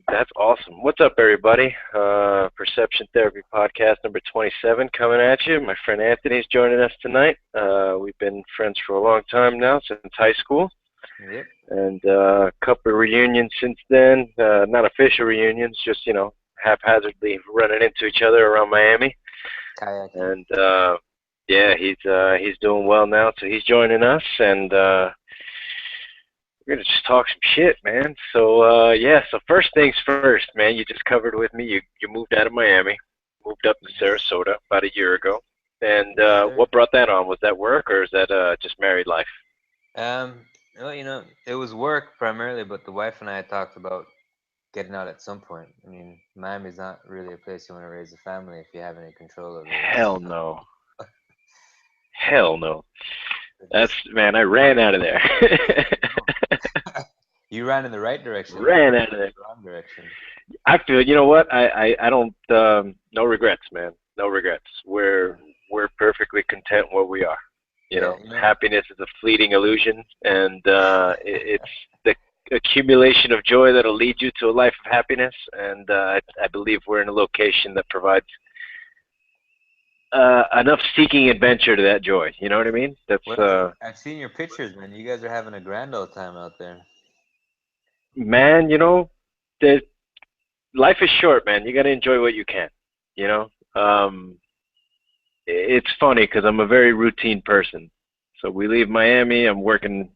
That's awesome. What's up, everybody? Perception Therapy Podcast number 27 coming at you. My friend Anthony's joining us tonight. We've been friends for a long time now, since high school, Yep. and a couple of reunions since then. Not official reunions, just, haphazardly running into each other around Miami. Kayaking. And yeah, he's doing well now, so he's joining us, and we're gonna just talk some shit, man. So yeah, so first things first, man. You just covered with me. You moved out of Miami, moved up to Yes. Sarasota about a year ago. And Yes, what sir. brought that on? Was that work or is that just married life? Well, it was work primarily, but the wife and I had talked about getting out at some point. I mean, Miami's not really a place you want to raise a family if you have any control of it. Hell no. Hell no. That's This, man. I ran out of there. no. You ran in the right direction. I Ran ran out of there. in the wrong direction. I feel. You know what? I don't. No regrets, man. No regrets. We're perfectly content where we are. Yeah, Happiness is a fleeting illusion, and it's the accumulation of joy that'll lead you to a life of happiness. And I believe we're in a location that provides enough seeking adventure to that joy. You know what I mean? That's well, I've seen your pictures, man. You guys are having a grand old time out there. man. The life is short, man. You got to enjoy what you can. You know. It's funny because I'm a very routine person. So we leave Miami. I'm working,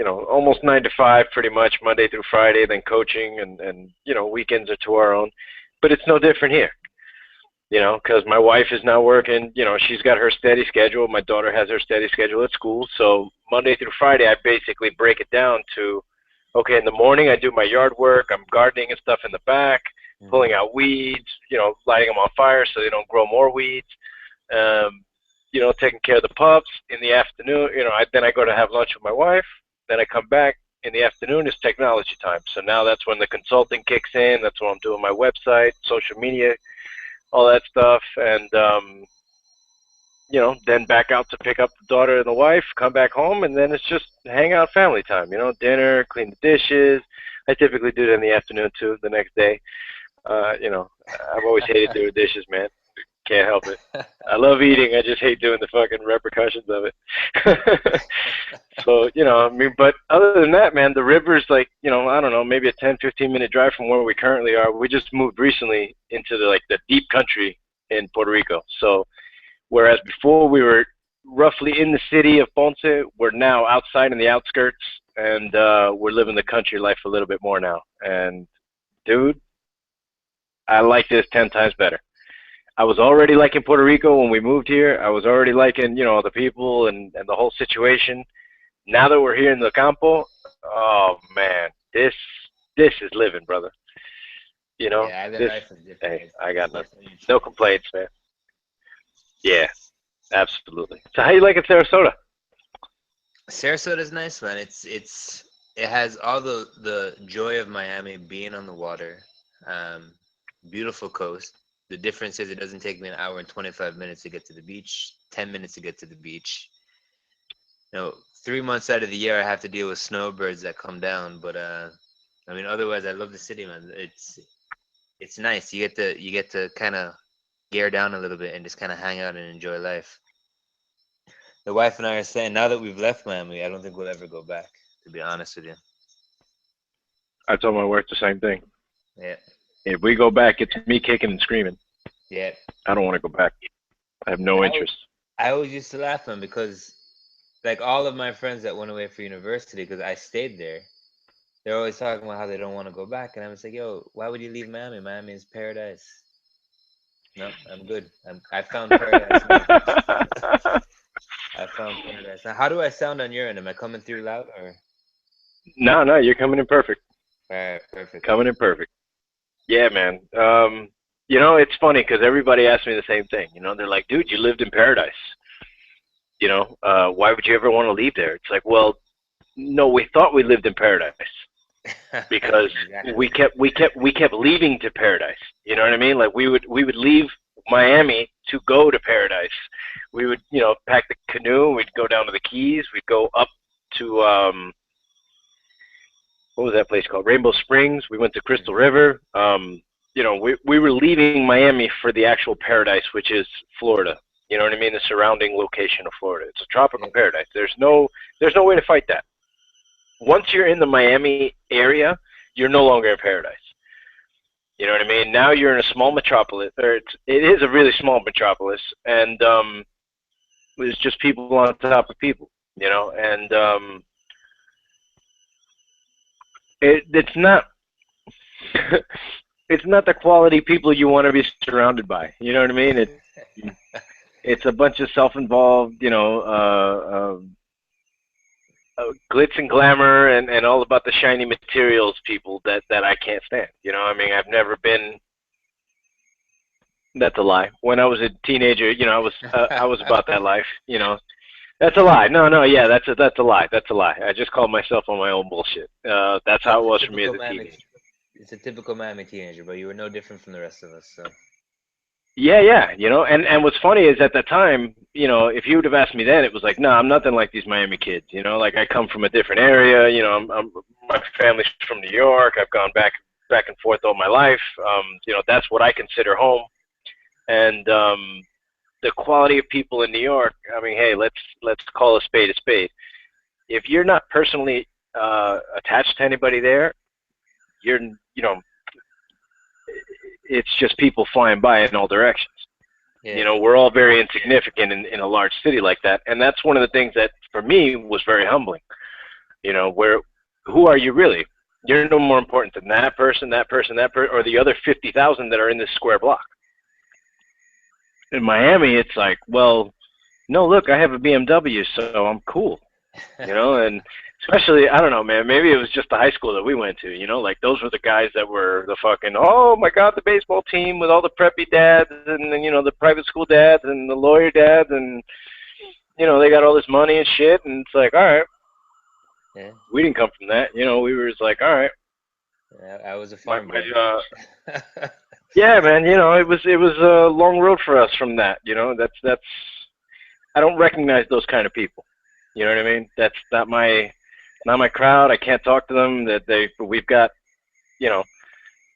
almost 9 to 5, pretty much Monday through Friday. Then coaching and weekends are to our own. But it's no different here. Because my wife is now working. She's got her steady schedule. My daughter has her steady schedule at school. So Monday through Friday, I basically break it down to, okay, in the morning I do my yard work. I'm gardening and stuff in the back, pulling Hmm. out weeds, lighting them on fire so they don't grow more weeds. Taking care of the pups in the afternoon. Then I go to have lunch with my wife. Then I come back in the afternoon. Is technology time. So now that's when the consulting kicks in. That's when I'm doing my website, social media, all that stuff, and then back out to pick up the daughter and the wife, come back home, and then it's just hang out, family time. Dinner, clean the dishes. I typically do it in the afternoon too, the next day. I've always hated doing dishes, man. Can't help it. I love eating. I just hate doing the fucking repercussions of it. So, I mean, but other than that, man, the river's like, I don't know, maybe a 10, 15-minute drive from where we currently are. We just moved recently into the deep country in Puerto Rico. So, whereas before we were roughly in the city of Ponce, we're now outside in the outskirts, and we're living the country life a little bit more now. And, dude, I like this 10 times better. I was already liking Puerto Rico when we moved here. I was already liking, the people and the whole situation. Now that we're here in the campo, oh man, this is living, brother. Yeah, island This. life is different. Hey, I It's got nothing. definitely a No choice. complaints, man. Yeah, absolutely. So how you liking Sarasota? Sarasota's nice, man. It has all the joy of Miami being on the water. Um, Beautiful coast. The difference is it doesn't take me an hour and 25 minutes to get to the beach, 10 minutes to get to the beach. You know, 3 months out of the year I have to deal with snowbirds that come down, but I mean otherwise I love the city, man. It's nice. You get to kind of gear down a little bit and just kind of hang out and enjoy life. The wife and I are saying now that we've left Miami, I don't think we'll ever go back, to be honest with you. I told my wife the same thing. Yeah. If we go back, it's me kicking and screaming. Yeah. I don't want to go back. I have no And interest. I always used to laugh, man, because like all of my friends that went away for university, because I stayed there, they're always talking about how they don't want to go back, and I'm just like, yo, why would you leave Miami? Miami is paradise. No, I'm good. I found paradise now. I found paradise. Now, how do I sound on your end? Am I coming through loud or? No, no, you're coming in perfect. All right, perfect. Coming in perfect. Yeah, man. It's funny because everybody asks me the same thing. They're like, dude, you lived in paradise. Why would you ever want to leave there? It's like, well, no, we thought we lived in paradise because we Exactly. kept leaving to paradise. You know what I mean? Like we would leave Miami to go to paradise. We would, pack the canoe. We'd go down to the Keys. We'd go up to what was that place called? Rainbow Springs. We went to Crystal River. You know, we were leaving Miami for the actual paradise, which is Florida. You know what I mean? The surrounding location of Florida. It's a tropical paradise. There's no way to fight that. Once you're in the Miami area, you're no longer in paradise. You know what I mean? Now you're in a small metropolis, or it is a really small metropolis, and there's just people on top of people. You know, and it's not it's not the quality people you want to be surrounded by. You know what I mean? It's a bunch of self-involved, you know, glitz and glamour and all about the shiny materials people that I can't stand. You know, I mean, I've never been. That's a lie. When I was a teenager, you know, I was about that life. You know, that's a lie. No, yeah, that's a lie. That's a lie. I just called myself on my own bullshit. That's how it was for me as a teenager. It's a typical Miami teenager, but you were no different from the rest of us. So. Yeah, you know, and what's funny is at the time, you know, if you would have asked me then, it was like, no, I'm nothing like these Miami kids. You know, like I come from a different area. You know, my family's from New York. I've gone back and forth all my life. You know, that's what I consider home. And the quality of people in New York. I mean, hey, let's call a spade a spade. If you're not personally attached to anybody there, you know, it's just people flying by in all directions. Yeah. You know, we're all very insignificant in a large city like that, and that's one of the things that for me was very humbling. You know, who are you really? You're no more important than that person, or the other 50,000 that are in this square block. In Miami, it's like, well, no, look, I have a BMW, so I'm cool. You know, and especially, I don't know, man, maybe it was just the high school that we went to, you know, like those were the guys that were the fucking, oh my God, the baseball team with all the preppy dads and you know, the private school dads and the lawyer dads and, you know, they got all this money and shit. And it's like, all right, yeah. We didn't come from that. You know, we were just like, all right. Yeah, I was a farm boy. Yeah, man, you know, it was a long road for us from that, you know, that's, I don't recognize those kind of people. You know what I mean? That's not my crowd. I can't talk to them. We've got, you know,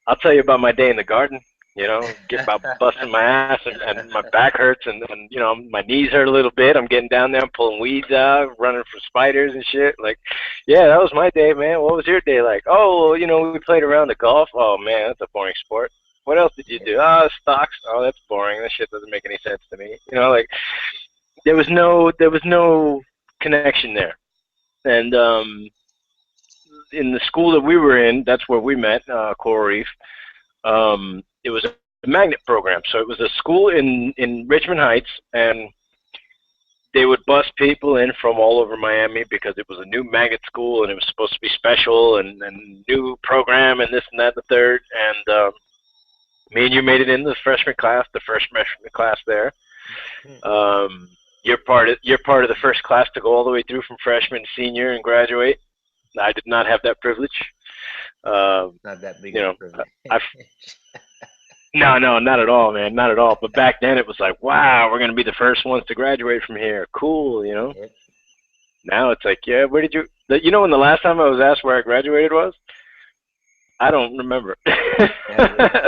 I'll tell you about my day in the garden. You know, get about busting my ass and my back hurts and you know my knees hurt a little bit. I'm getting down there, I'm pulling weeds out, running from spiders and shit. Like, yeah, that was my day, man. What was your day like? Oh, well, you know, we played around the golf. Oh man, that's a boring sport. What else did you do? Stocks. Oh, that's boring. That shit doesn't make any sense to me. You know, like there was no connection there. And in the school that we were in, that's where we met, Coral Reef. It was a magnet program. So it was a school in Richmond Heights, and they would bus people in from all over Miami because it was a new magnet school, and it was supposed to be special and new program and this and that and the third. And me and you made it into the freshman class, the first freshman class there. You're part of the first class to go all the way through from freshman to senior and graduate. I did not have that privilege. Not that big, you know, of a privilege. No, not at all, man, not at all. But back then it was like, wow, we're gonna be the first ones to graduate from here. Cool, you know. Yep. Now it's like, yeah, where did you? You know, when the last time I was asked where I graduated was, I don't remember.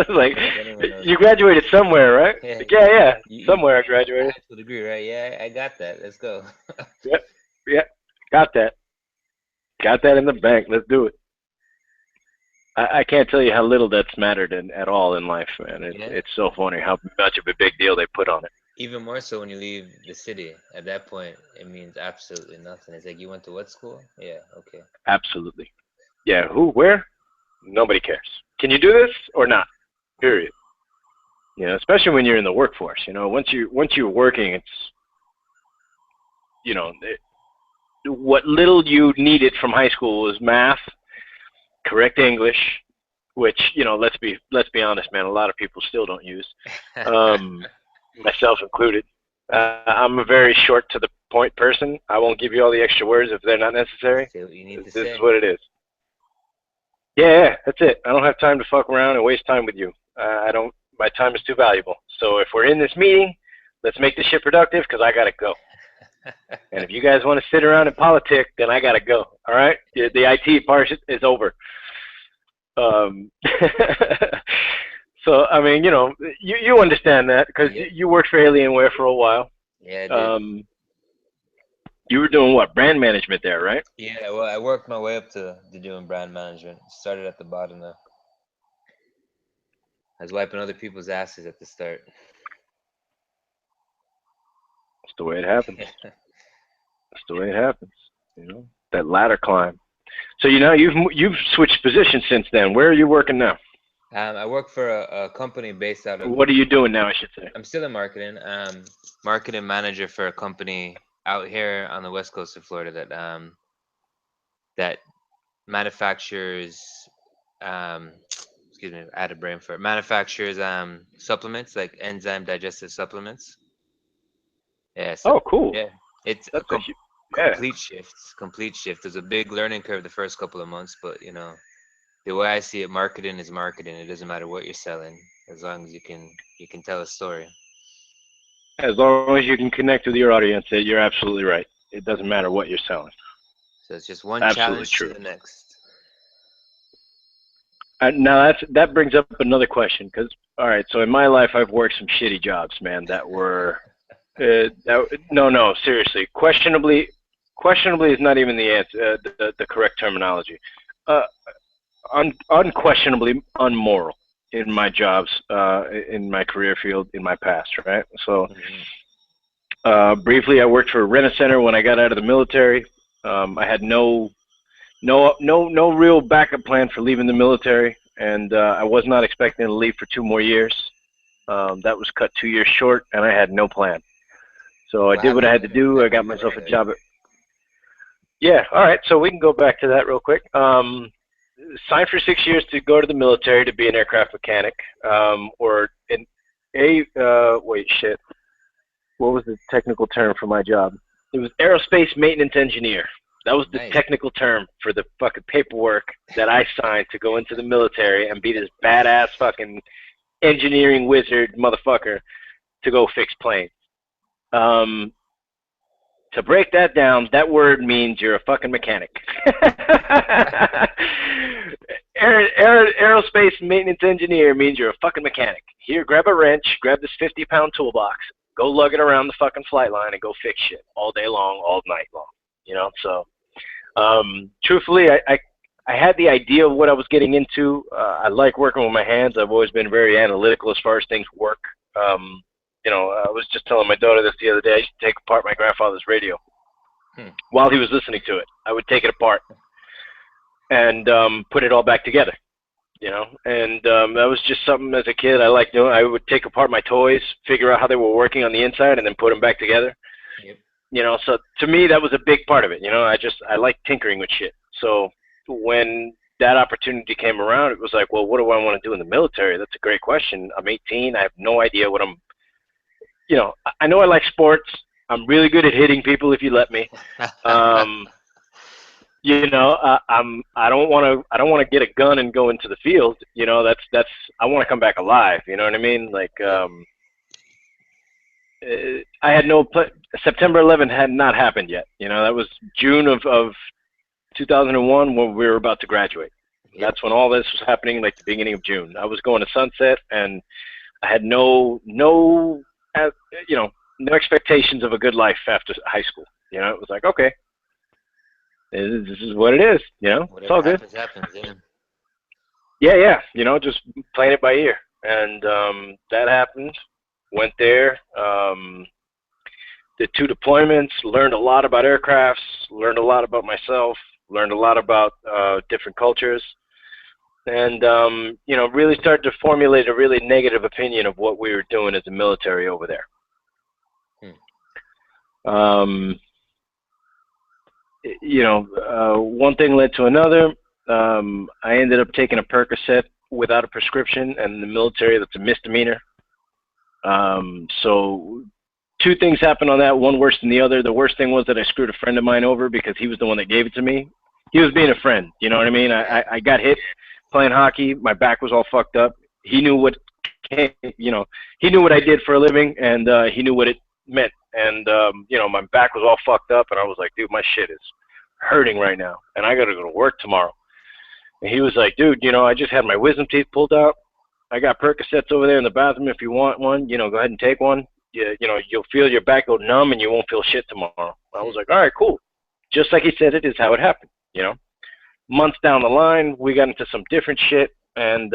Like, you graduated somewhere, right? Yeah, like, yeah. Somewhere I graduated. High school degree, right? Yeah, I got that. Let's go. Yeah, got that. Got that in the bank. Let's do it. I can't tell you how little that's mattered at all in life, man. It's so funny how much of a big deal they put on it. Even more so when you leave the city. At that point, it means absolutely nothing. It's like, you went to what school? Yeah, okay. Absolutely. Yeah, who, where? Nobody cares. Can you do this or not? Period. You know, especially when you're in the workforce. You know, once you're working, it's, you know, what little you needed from high school was math, correct English, which, you know, let's be honest, man, a lot of people still don't use, myself included. I'm a very short to the point person. I won't give you all the extra words if they're not necessary. Say what you need to say. This is what it is. Yeah, that's it. I don't have time to fuck around and waste time with you. My time is too valuable. So if we're in this meeting, let's make this shit productive because I gotta go. And if you guys want to sit around and politic, then I gotta go. All right, the IT part is over. Um, so I mean, you understand that because Yep. you worked for Alienware for a while. Yeah, I did. Um, you were doing what? Brand management there, right? Yeah, well, I worked my way up to doing brand management. Started at the bottom though. I was wiping other people's asses at the start. That's the way it happens. That's the way it happens. That ladder climb. So you've switched positions since then. Where are you working now? I work for a company based out of. What are you doing now? I should say. I'm still in marketing. Marketing manager for a company out here on the west coast of Florida that manufactures. Excuse me, I had a brain fart. Manufactures supplements like enzyme digestive supplements. Yeah. So Oh, cool. yeah, it's That's a yeah. complete shift. Complete shift. There's a big learning curve the first couple of months, but the way I see it, marketing is marketing. It doesn't matter what you're selling, as long as you can tell a story. As long as you can connect with your audience, you're absolutely right. It doesn't matter what you're selling. So it's just one Absolutely challenge true. to the next. Now that brings up another question because all right, so in my life I've worked some shitty jobs, man. That were no, seriously, questionably is not even the answer, the correct terminology. Uh, unquestionably unmoral in my jobs, in my career field, in my past, right? So, briefly, I worked for a Rent-A-Center when I got out of the military. I had no real backup plan for leaving the military, and I was not expecting to leave for 2 more years. That was cut 2 years short, and I had no plan. So I did what I had to do. I got myself a job at. Yeah, all right. So we can go back to that real quick. Signed for 6 years to go to the military to be an aircraft mechanic, or wait, shit. What was the technical term for my job? It was aerospace maintenance engineer. That was the technical term for the fucking paperwork that I signed to go into the military and be this badass fucking engineering wizard motherfucker to go fix planes. To break that down, that word means you're a fucking mechanic. Aerospace maintenance engineer means you're a fucking mechanic. Here, grab a wrench, grab this 50-pound toolbox, go lug it around the fucking flight line and go fix shit all day long, all night long. So, truthfully, I had the idea of what I was getting into. I like working with my hands. I've always been very analytical as far as things work. I was just telling my daughter this the other day. I used to take apart my grandfather's radio while he was listening to it. I would take it apart and put it all back together, And that was just something as a kid I liked doing. I would take apart my toys, figure out how they were working on the inside, and then put them back together. Yep. So to me, that was a big part of it. I like tinkering with shit. So when that opportunity came around, it was like, well, what do I want to do in the military? That's a great question. I'm 18. I have no idea what I'm. I know I like sports. I'm really good at hitting people if you let me. I don't want to get a gun and go into the field. That's I want to come back alive. You know what I mean? Like, I had September 11th had not happened yet. That was June of 2001 when we were about to graduate. Yep. That's when all this was happening, like the beginning of June. I was going to Sunset, and I had no expectations of a good life after high school. It was like, okay, this is what it is. It's all good. Happens, yeah. Just playing it by ear, and that happened. Went there, did 2 deployments, learned a lot about aircrafts, learned a lot about myself, learned a lot about different cultures, and really started to formulate a really negative opinion of what we were doing as a military over there. One thing led to another. I ended up taking a Percocet without a prescription, and in the military, that's a misdemeanor. So 2 things happened on that, one worse than the other. The worst thing was that I screwed a friend of mine over because he was the one that gave it to me. He was being a friend, you know what I mean? I got hit playing hockey. My back was all fucked up. He knew what he knew what I did for a living, and he knew what it meant. And you know, my back was all fucked up, and I was like, dude, my shit is hurting right now, and I gotta go to work tomorrow. And he was like, dude, you know, I just had my wisdom teeth pulled out. I got Percocets over there in the bathroom. If you want one, you know, go ahead and take one. You know, you'll feel your back go numb, and you won't feel shit tomorrow. I was like, all right, cool. Just like he said, it is how it happened. You know, months down the line, we got into some different shit, and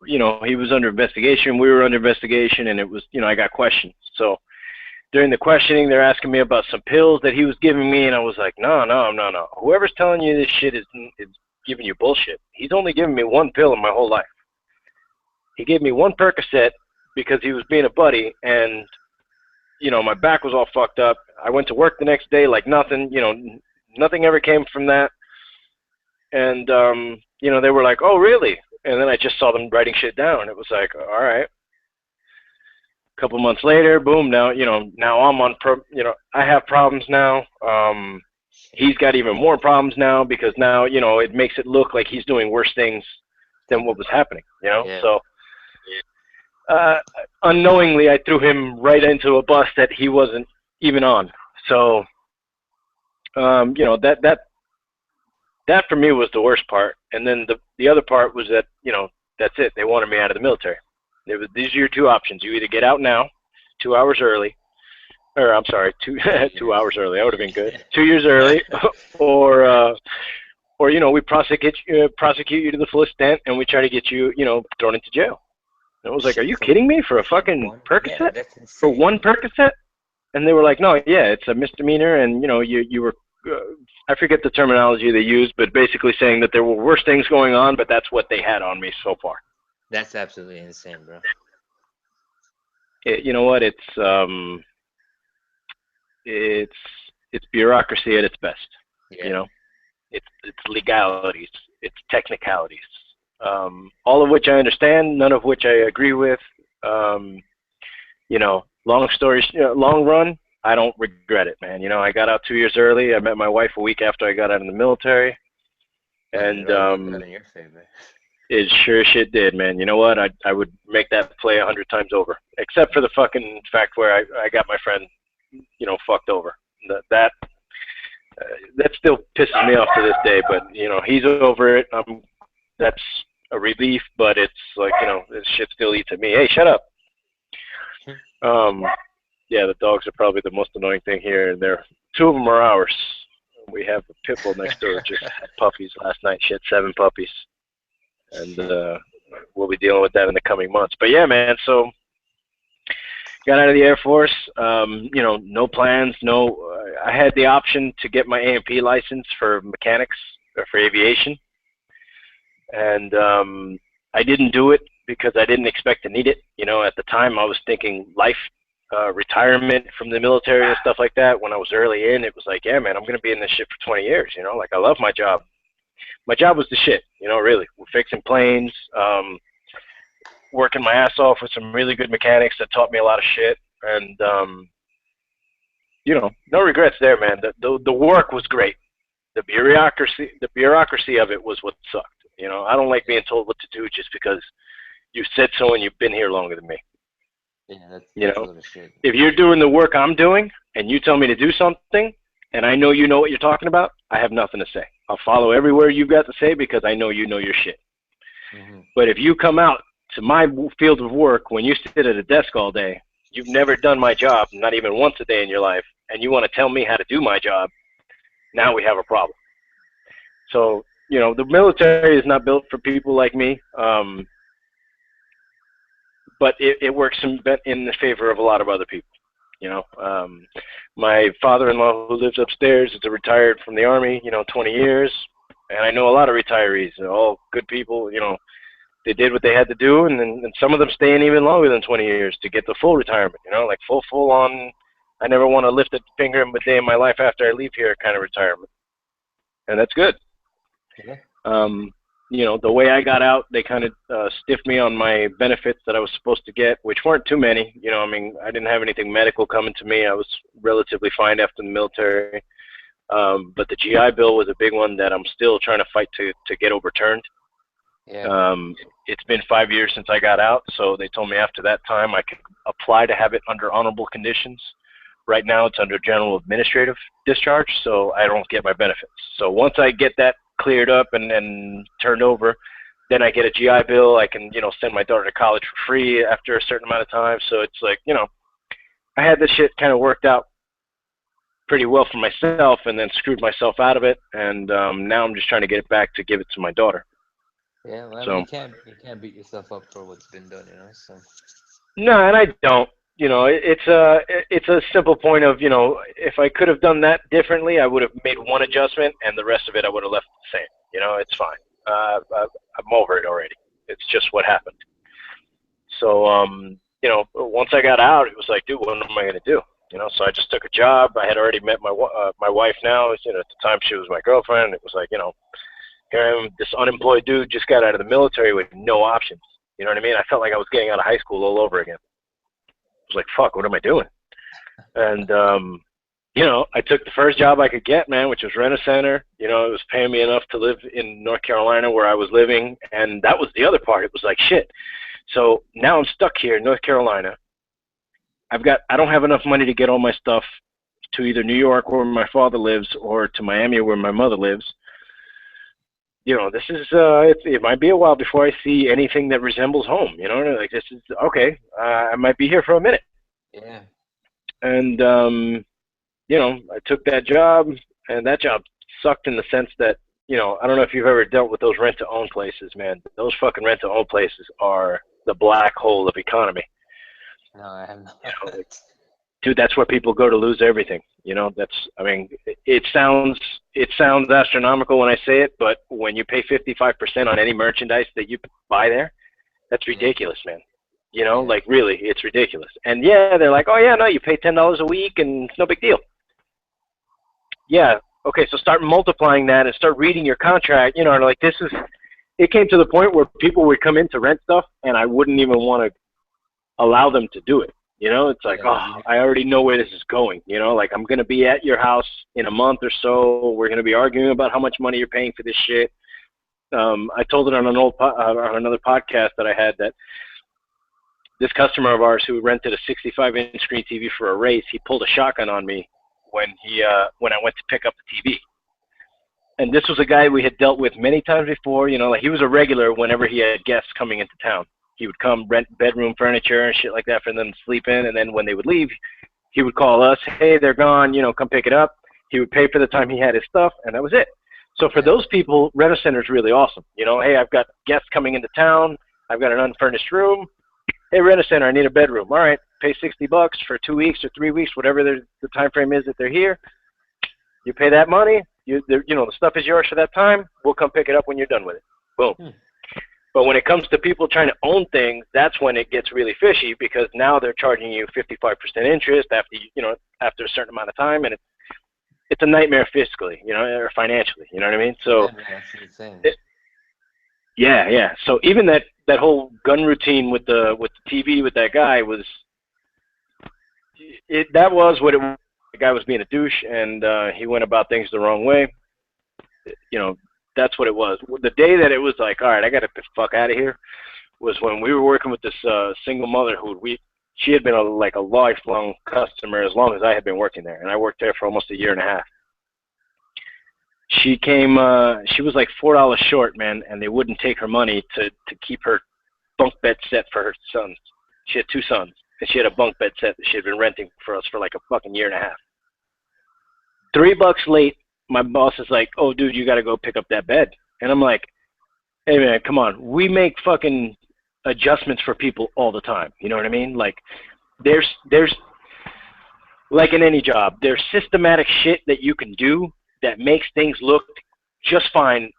you know, he was under investigation, we were under investigation, and it was, you know, I got questioned. So during the questioning, they're asking me about some pills that he was giving me, and I was like, no. Whoever's telling you this shit is giving you bullshit. He's only given me one pill in my whole life. He gave me one Percocet because he was being a buddy, and, you know, my back was all fucked up. I went to work the next day like nothing, you know, nothing ever came from that. And, you know, they were like, oh, really? And then I just saw them writing shit down. It was like, all right. A couple months later, boom, now, you know, now I'm on, you know, I have problems now. He's got even more problems now because now, you know, it makes it look like he's doing worse things than what was happening, you know? Yeah. So, unknowingly, I threw him right into a bus that he wasn't even on. So, you know, that for me was the worst part. And then the other part was that, you know, that's it. They wanted me out of the military. These are your two options. You either get out now, 2 hours early, or I'm sorry, 2 hours early. That would have been good. 2 years early, or you know, we prosecute you to the fullest extent, and we try to get you, you know, thrown into jail. And I was like, are you kidding me for a fucking Percocet? For one Percocet? And they were like, no, yeah, it's a misdemeanor, and you know, you were. I forget the terminology they used, but basically saying that there were worse things going on, but that's what they had on me so far. That's absolutely insane, bro. You know what? It's bureaucracy at its best. Yeah. You know, it's legalities, it's technicalities, all of which I understand, none of which I agree with. You know, long run, I don't regret it, man. You know, I got out 2 years early. I met my wife a week after I got out of the military, and in your favor. It sure shit did, man. You know what? I would make that play 100 times over, except for the fucking fact where I got my friend, you know, fucked over. That still pisses me off to this day. But you know, he's over it. That's a relief, but it's like, you know, this shit still eats at me. Hey, shut up. Yeah, the dogs are probably the most annoying thing here, and two of them are ours. We have a pit bull next door just had puppies last night. She had 7 puppies. And we'll be dealing with that in the coming months. But yeah, man, so got out of the Air Force, you know, no plans, I had the option to get my A&P license for mechanics, or for aviation. And I didn't do it because I didn't expect to need it. You know, at the time I was thinking life, retirement from the military and stuff like that. When I was early in, it was like, yeah, man, I'm going to be in this shit for 20 years, you know, like I love my job. My job was the shit, you know, really. We're fixing planes, working my ass off with some really good mechanics that taught me a lot of shit. And, you know, no regrets there, man. The work was great. The bureaucracy of it was what sucked. You know, I don't like being told what to do just because you said so and you've been here longer than me. Yeah, that's you know, if you're doing the work I'm doing and you tell me to do something and I know you know what you're talking about, I have nothing to say. I'll follow every word you've got to say because I know you know your shit. Mm-hmm. But if you come out to my field of work when you sit at a desk all day, you've never done my job, not even once a day in your life, and you want to tell me how to do my job, now we have a problem. So, you know, the military is not built for people like me, but it works in the favor of a lot of other people. You know, my father-in-law who lives upstairs is a retired from the Army, you know, 20 years. And I know a lot of retirees. They're all good people, you know. They did what they had to do, and some of them stay in even longer than 20 years to get the full retirement, you know, like full on, I never want to lift a finger in a day in my life after I leave here kind of retirement. And that's good. Yeah. You know, the way I got out, they kind of stiffed me on my benefits that I was supposed to get, which weren't too many. You know, I mean, I didn't have anything medical coming to me. I was relatively fine after the military. But the GI Bill was a big one that I'm still trying to fight to get overturned. Yeah. It's been 5 years since I got out, so they told me after that time I could apply to have it under honorable conditions. Right now it's under general administrative discharge, so I don't get my benefits. So once I get that cleared up and turned over, then I get a GI Bill. I can, send my daughter to college for free after a certain amount of time. So it's like, I had this shit kind of worked out pretty well for myself and then screwed myself out of it. And now I'm just trying to get it back to give it to my daughter. Yeah, well, I So mean, you can't beat yourself up for what's been done, So no, and I don't. It's a simple point of, if I could have done that differently, I would have made one adjustment, and the rest of it I would have left the same. It's fine. I'm over it already. It's just what happened. So, once I got out, it was like, dude, what am I going to do? So I just took a job. I had already met my wife now. At the time she was my girlfriend. It was like, here I am, this unemployed dude just got out of the military with no options. You know what I mean? I felt like I was getting out of high school all over again. I was like, fuck, what am I doing? And, I took the first job I could get, man, which was Rent-A-Center. It was paying me enough to live in North Carolina where I was living. And that was the other part. It was like, shit. So now I'm stuck here in North Carolina. I don't have enough money to get all my stuff to either New York where my father lives or to Miami where my mother lives. This is, it might be a while before I see anything that resembles home, like this is, okay, I might be here for a minute. Yeah. And, I took that job, and that job sucked in the sense that, I don't know if you've ever dealt with those rent-to-own places, man. Those fucking rent-to-own places are the black hole of economy. No, I have not. Dude, that's where people go to lose everything. It sounds astronomical when I say it, but when you pay 55% on any merchandise that you buy there, that's ridiculous, man. Like really, it's ridiculous. And yeah, they're like, oh yeah, no, you pay $10 a week and it's no big deal. Yeah, okay, so start multiplying that and start reading your contract. Like it came to the point where people would come in to rent stuff and I wouldn't even want to allow them to do it. It's like, I already know where this is going. Like I'm going to be at your house in a month or so. We're going to be arguing about how much money you're paying for this shit. I told it on on another podcast that I had that this customer of ours who rented a 65-inch screen TV for a race, he pulled a shotgun on me when I went to pick up the TV. And this was a guy we had dealt with many times before. Like he was a regular whenever he had guests coming into town. He would come rent bedroom furniture and shit like that for them to sleep in. And then when they would leave, he would call us, hey, they're gone, come pick it up. He would pay for the time he had his stuff, and that was it. So for those people, Rent-A-Center is really awesome. Hey, I've got guests coming into town. I've got an unfurnished room. Hey, Rent-A-Center, I need a bedroom. All right, pay $60 for 2 weeks or 3 weeks, whatever the time frame is that they're here. You pay that money. The stuff is yours for that time. We'll come pick it up when you're done with it. Boom. But when it comes to people trying to own things, that's when it gets really fishy because now they're charging you 55% interest after a certain amount of time, and it's a nightmare fiscally, or financially. You know what I mean? So that's insane. Yeah. So even that whole gun routine with the TV with that guy that was what it was. The guy was being a douche, and he went about things the wrong way. That's what it was. The day that it was like, all right, I got to get the fuck out of here, was when we were working with this single mother she had been a lifelong customer as long as I had been working there, and I worked there for almost a year and a half. She came, she was like $4 short, man, and they wouldn't take her money to keep her bunk bed set for her sons. She had 2 sons, and she had a bunk bed set that she had been renting for us for like a fucking year and a half. $3 late, my boss is like, oh, dude, you got to go pick up that bed. And I'm like, hey, man, come on. We make fucking adjustments for people all the time. You know what I mean? Like, there's like in any job, there's systematic shit that you can do that makes things look just fine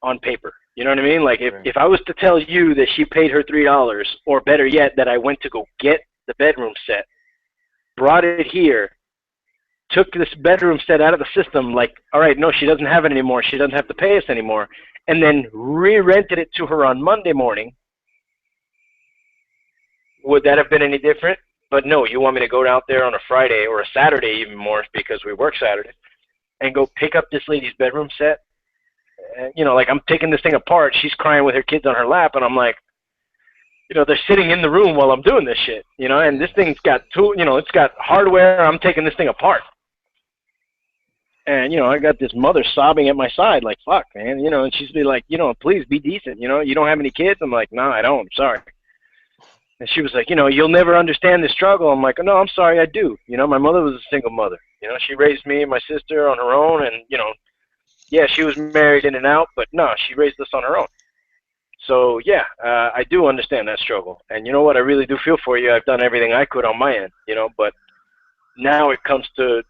on paper. You know what I mean? Like, if I was to tell you that she paid her $3, or better yet, that I went to go get the bedroom set, brought it here, took this bedroom set out of the system, like, all right, no, she doesn't have it anymore. She doesn't have to pay us anymore. And then re-rented it to her on Monday morning. Would that have been any different? But no, you want me to go out there on a Friday or a Saturday even more because we work Saturday and go pick up this lady's bedroom set? you know, like I'm taking this thing apart. She's crying with her kids on her lap, and I'm like, you know, they're sitting in the room while I'm doing this shit, you know, and this thing's got you know, it's got hardware. I'm taking this thing apart. And, you know, I got this mother sobbing at my side, like, fuck, man, you know, and she's be like, you know, please be decent, you know, you don't have any kids? I'm like, no, I don't, I'm sorry. And she was like, you know, you'll never understand the struggle. I'm like, no, I'm sorry, I do. You know, my mother was a single mother. You know, she raised me and my sister on her own, and, you know, yeah, she was married in and out, but no, she raised us on her own. So, yeah, I do understand that struggle. And you know what? I really do feel for you. I've done everything I could on my end, you know, but now it comes to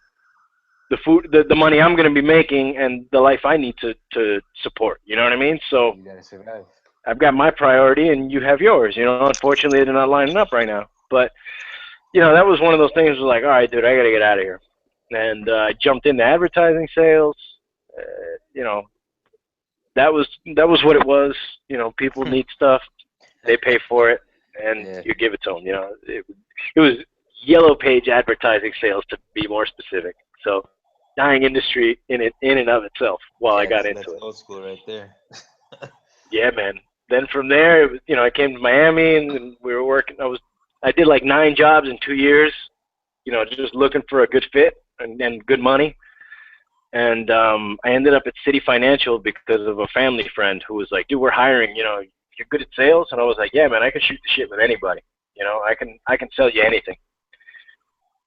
the food, the money I'm going to be making, and the life I need to support. You know what I mean? So You gotta survive. I've got my priority, and you have yours. You know, unfortunately, they're not lining up right now. But you know, that was one of those things. Was like, all right, dude, I got to get out of here. And I jumped into advertising sales. You know, that was what it was. You know, people need stuff, they pay for it, and Yeah. you give it to them. You know, it was yellow page advertising sales to be more specific. So dying industry in and of itself while I Yeah, got that's into it. old school right there. Yeah, man. Then from there, it was, you know, I came to Miami and we were working. I did like 9 jobs in 2 years. You know, just looking for a good fit and good money. And I ended up at City Financial because of a family friend who was like, "Dude, we're hiring. You know, you're good at sales." And I was like, "Yeah, man, I can shoot the shit with anybody. You know, I can sell you anything."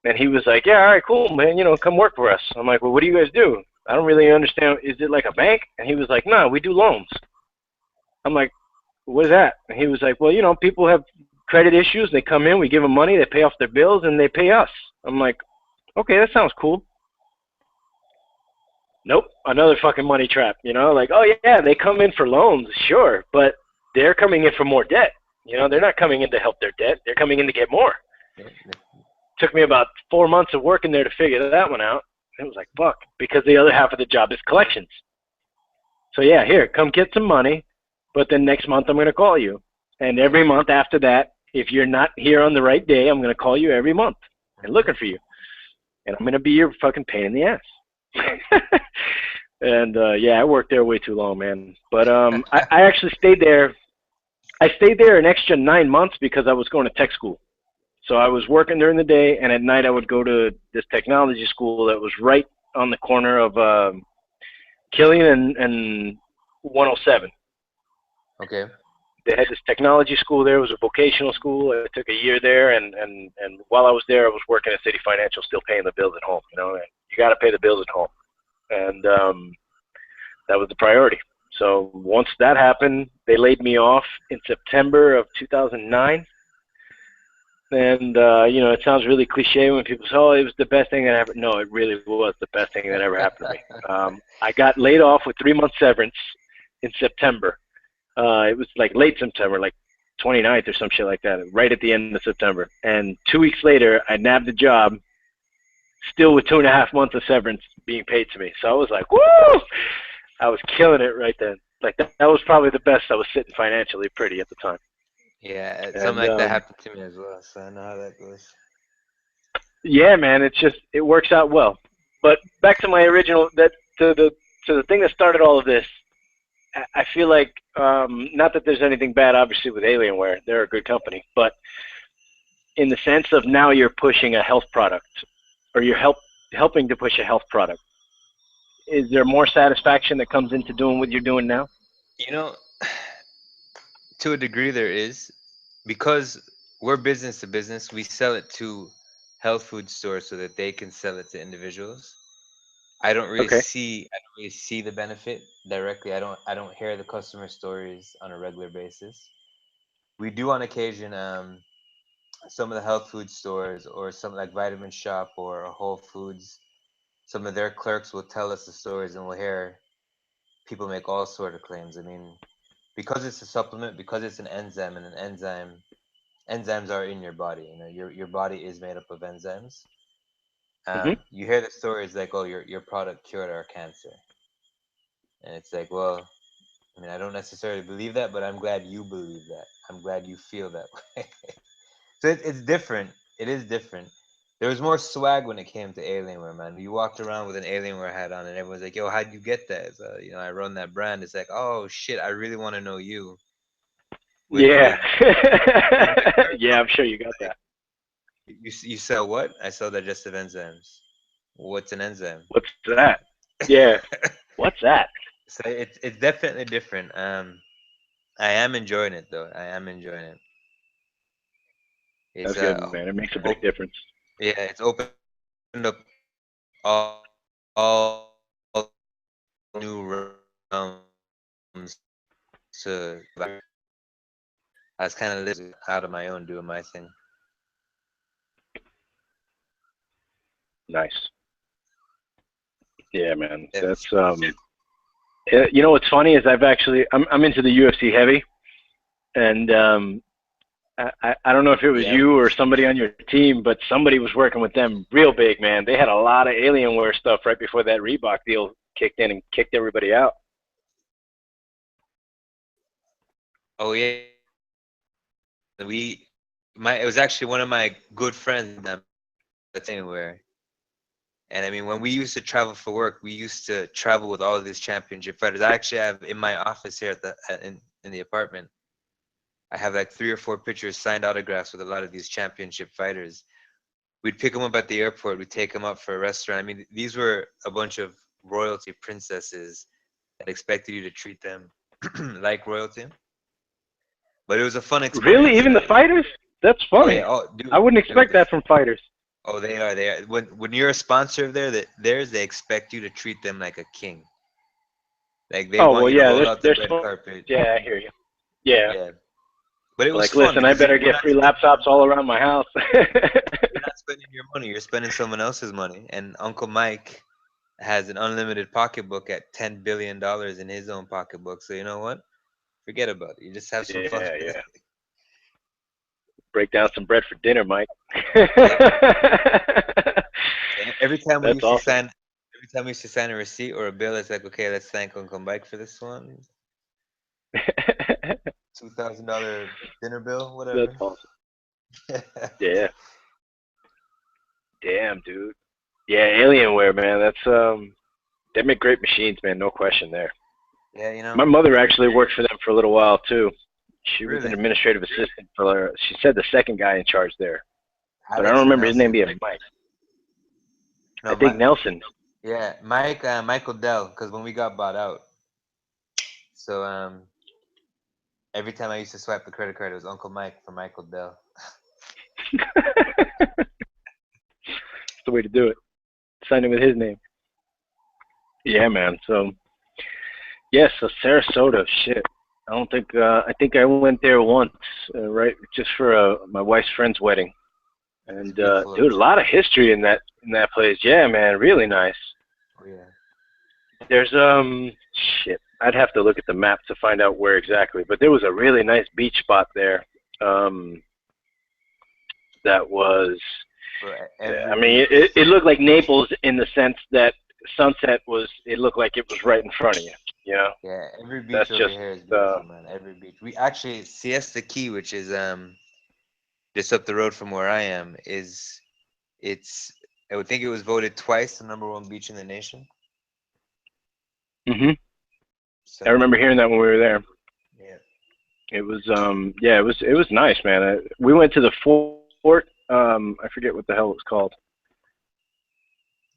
And he was like, "Yeah, all right, cool, man. You know, come work for us." I'm like, "Well, what do you guys do? I don't really understand. Is it like a bank?" And he was like, "No, we do loans." I'm like, "What is that?" And he was like, "Well, you know, people have credit issues. They come in, we give them money, they pay off their bills, and they pay us." I'm like, "Okay, that sounds cool." Nope, another fucking money trap. You know, like, oh yeah, they come in for loans, sure, but they're coming in for more debt. You know, they're not coming in to help their debt. They're coming in to get more. Yeah, Took me about 4 months of working there to figure that one out. It was like, fuck, because the other half of the job is collections. So yeah, here, come get some money, but then next month I'm going to call you. And every month after that, if you're not here on the right day, I'm going to call you every month and looking for you. And I'm going to be your fucking pain in the ass. And yeah, I worked there way too long, man. But I actually stayed there. I stayed there an extra 9 months because I was going to tech school. So I was working during the day, and at night I would go to this technology school that was right on the corner of Killian and 107. okay. They had this technology school there. It was a vocational school. I took a year there, and while I was there, I was working at City Financial, still paying the bills at home. You know, and you got to pay the bills at home, and that was the priority. So once that happened, they laid me off in September of 2009. And you know, it sounds really cliche when people say, "Oh, it was the best thing that ever." No, it really was the best thing that ever happened to me. I got laid off with 3 months severance in September. It was like late September, like 29th or some shit like that, right at the end of September. And 2 weeks later, I nabbed a job, still with 2.5 months of severance being paid to me. So I was like, woo! I was killing it right then. Like that was probably the best I was sitting financially pretty at the time. Yeah, something And like that happened to me as well, so I know how that goes. yeah, man, it works out well. But back to my original that to the thing that started all of this. I feel like not that there's anything bad, obviously, with Alienware. They're a good company, but in the sense of now you're pushing a health product, or you're helping to push a health product. Is there more satisfaction that comes into doing what you're doing now? You know, to a degree there is, because we're business to business, we sell it to health food stores so that they can sell it to individuals. Okay. I don't really see the benefit directly. I don't hear the customer stories on a regular basis. We do on occasion, some of the health food stores or some like Vitamin Shop or Whole Foods, some of their clerks will tell us the stories, and we'll hear people make all sort of claims. I mean, because it's a supplement, because it's an enzyme, and enzymes are in your body. You know, your body is made up of enzymes. Hmm. You hear the stories like, "Oh, your product cured our cancer," and it's like, well, I mean, I don't necessarily believe that, but I'm glad you believe that. I'm glad you feel that way. So it's different. It is different. There was more swag when it came to Alienware, man. You walked around with an Alienware hat on, and everyone's like, "Yo, how'd you get that?" So, I run that brand. It's like, "Oh shit, I really want to know you." Yeah. With my current Yeah, I'm company, sure you got like, that. you sell what? I sell digestive enzymes. What's an enzyme? What's that? Yeah. What's that? So it's definitely different. I am enjoying it though. I am enjoying it. It's That's good, man. It makes a big op- difference. yeah, it's opened up all new realms to. I was kind of living out of my own, doing my thing. Nice. Yeah, man. Yeah, That's you know what's funny is I'm into the UFC heavy, and I don't know if it was yeah. you or somebody on your team, but somebody was working with them real big, man. They had a lot of Alienware stuff right before that Reebok deal kicked in and kicked everybody out. Oh yeah. It was actually one of my good friends that's anywhere. And I mean, when we used to travel for work, we used to travel with all of these championship fighters. I actually have in my office here in the apartment, I have like 3 or 4 pictures, signed autographs with a lot of these championship fighters. We'd pick them up at the airport. We'd take them up for a restaurant. I mean, these were a bunch of royalty princesses that expected you to treat them like royalty. But it was a fun Really, experience. even the fighters? That's Oh yeah, funny. oh I dude, wouldn't expect that from fighters. oh they are. They are. When you're a sponsor of theirs, they expect you to treat them like a king. Like they Oh want well, you to yeah, roll out the they're red supposed. carpet. Yeah, I hear you. Yeah, Yeah, but it was like fun listen, I because better you're get not free spending your laptops all money. around my house. You're not spending your money. You're spending someone else's money. And Uncle Mike has an unlimited pocketbook at $10 billion in his own pocketbook. So you know what? Forget about it. You just have some fun. Yeah, yeah. Break down some bread for dinner, Mike. Yeah. Every time we That's used to awesome. sign, every time we used to sign a receipt or a bill, it's like, okay, let's thank Uncle Mike for this one. $2,000 dinner bill, That's whatever. awesome. Yeah. Damn, dude. Yeah, Alienware, man. They make great machines, man. No question there. Yeah, My mother actually worked for them for a little while too. She was an really. administrative assistant for. She said the second guy in charge there, but I don't Alex or remember his name Nelson? being Mike. I No, think Nelson. yeah, Michael Dell, because when we got bought out, so every time I used to swipe the credit card, it was Uncle Mike for Michael Dell. That's the way to do it. Sign it with his name. Yeah, man. So yes, so Sarasota. Shit. I don't think. I think I went there once, right, just for my wife's friend's wedding. It's a And beautiful dude, a location. lot of history in that place. Yeah, man, really nice. Oh yeah. There's shit. I'd have to look at the map to find out where exactly, but there was a really nice beach spot there. Um, that was. Bro, every I mean, beach. it looked like Naples in the sense that sunset was. It looked like it was right in front of you. You know, Yeah, every beach that's over just. here is Uh, beautiful, man. Every beach. We actually Siesta Key, which is just up the road from where I am, it's I would think it was voted twice the #1 beach in the nation. hmm I So remember hearing that when we were there. yeah. It was yeah, it was nice, man. We went to the fort. I forget what the hell it was called,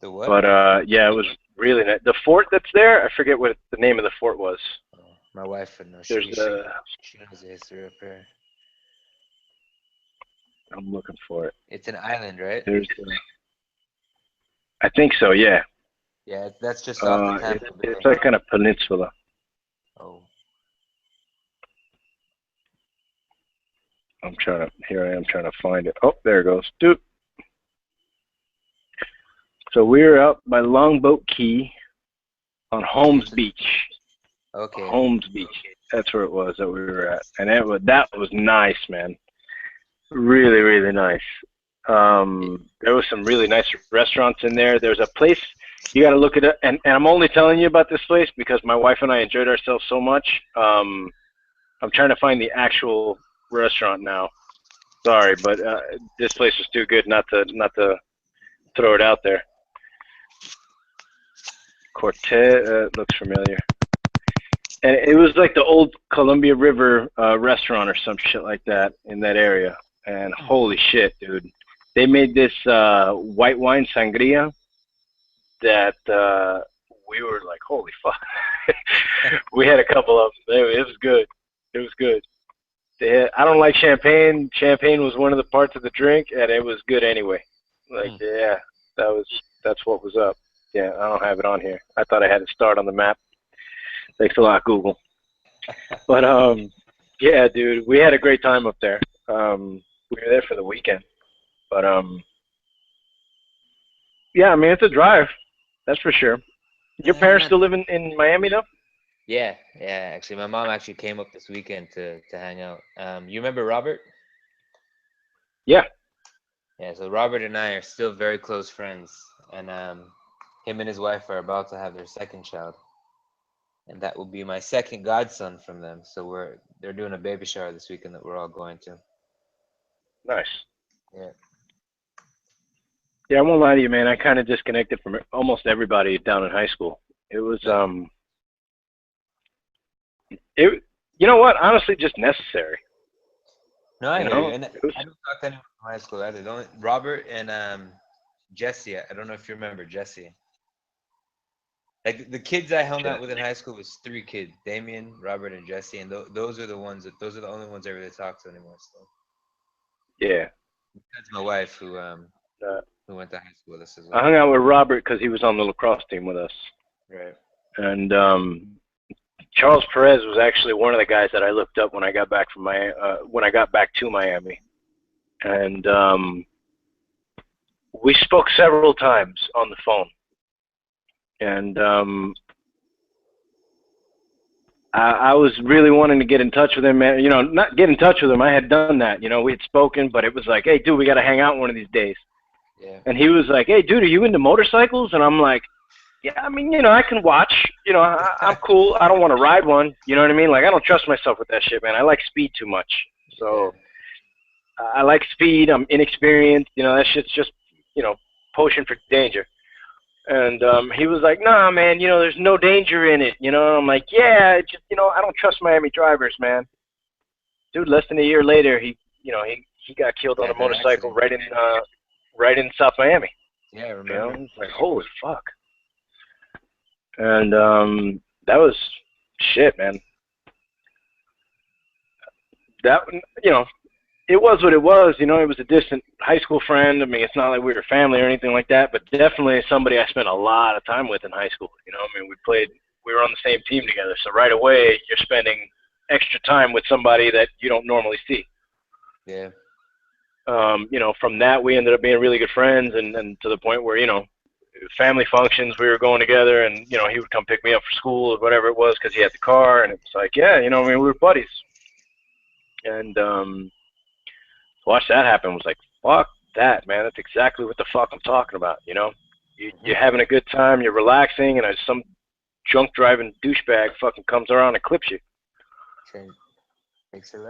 The what? but yeah, it was really nice. The fort that's there, I forget what the name of the fort was. Oh, my wife would know. There's She knows the history up here. I'm looking for it. It's an island, right? There's I think so, yeah. Yeah, that's just off the Tampa It's Bay. like kind of peninsula. Oh, Here I am trying to find it. Oh, there it goes. Dude. So we were out by Longboat Key on Holmes Beach. okay. Holmes Beach. That's where it was that we were at. And that was nice, man. Really, really nice. There was some really nice restaurants in there. There's a place you got to look at it, and I'm only telling you about this place because my wife and I enjoyed ourselves so much. I'm trying to find the actual restaurant now. Sorry, but this place was too good not to throw it out there. Cortez looks familiar. And it was like the old Columbia River restaurant or some shit like that in that area. And holy shit, dude. They made this white wine sangria that we were like, holy fuck. We had a couple of them. It was good. It was good. I don't like champagne. Champagne was one of the parts of the drink, and it was good anyway. Like, yeah, that's what was up. Yeah, I don't have it on here. I thought I had it start on the map. Thanks a lot, Google. But yeah, dude, we had a great time up there. We were there for the weekend. But yeah, I mean, it's a drive. That's for sure. Your parents still live in Miami, though? Yeah, yeah. Actually, my mom actually came up this weekend to hang out. You remember Robert? Yeah. Yeah. So Robert and I are still very close friends, and him and his wife are about to have their second child, and that will be my second godson from them. So they're doing a baby shower this weekend that we're all going to. Nice. Yeah. Yeah, I won't lie to you, man. I kind of disconnected from almost everybody down in high school. It was you know what? Honestly, just necessary. No, I hear you. And I don't talk to anyone from high school either. Robert and Jesse. I don't know if you remember Jesse. Like the kids I hung out with in high school was 3 kids: Damien, Robert, and Jesse. And those are the only ones I really talk to anymore. So. Yeah. That's my wife who went to high school with us as well. I hung out with Robert because he was on the lacrosse team with us. Right. And Charles Perez was actually one of the guys that I looked up when I got back from when I got back to Miami. And we spoke several times on the phone. And I was really wanting to get in touch with him, man. You know, not get in touch with him. I had done that. You know, we had spoken, but it was like, hey, dude, we got to hang out one of these days. Yeah. And he was like, hey, dude, are you into motorcycles? And I'm like, yeah, I mean, you know, I can watch. You know, I'm cool. I don't want to ride one. You know what I mean? Like, I don't trust myself with that shit, man. I like speed too much. So I like speed. I'm inexperienced. You know, that shit's just, you know, potion for danger. And he was like, nah, man, you know, there's no danger in it. You know, I'm like, yeah, it's just, you know, I don't trust Miami drivers, man. Dude, less than a year later, he got killed on a motorcycle right in South Miami. Yeah, I remember. You know, it's like, holy fuck. And that was shit, man. That, you know, it was what it was. You know, it was a distant high school friend. I mean, it's not like we were family or anything like that, but definitely somebody I spent a lot of time with in high school. You know, I mean, we were on the same team together. So right away, you're spending extra time with somebody that you don't normally see. Yeah. You know, from that, we ended up being really good friends, and to the point where, you know, family functions, we were going together, and, you know, he would come pick me up for school or whatever it was because he had the car, and it's like, yeah, you know, I mean, we were buddies. And watch that happen was like, fuck that, man. That's exactly what the fuck I'm talking about, you know? You're having a good time, you're relaxing, and some drunk driving douchebag fucking comes around and clips you.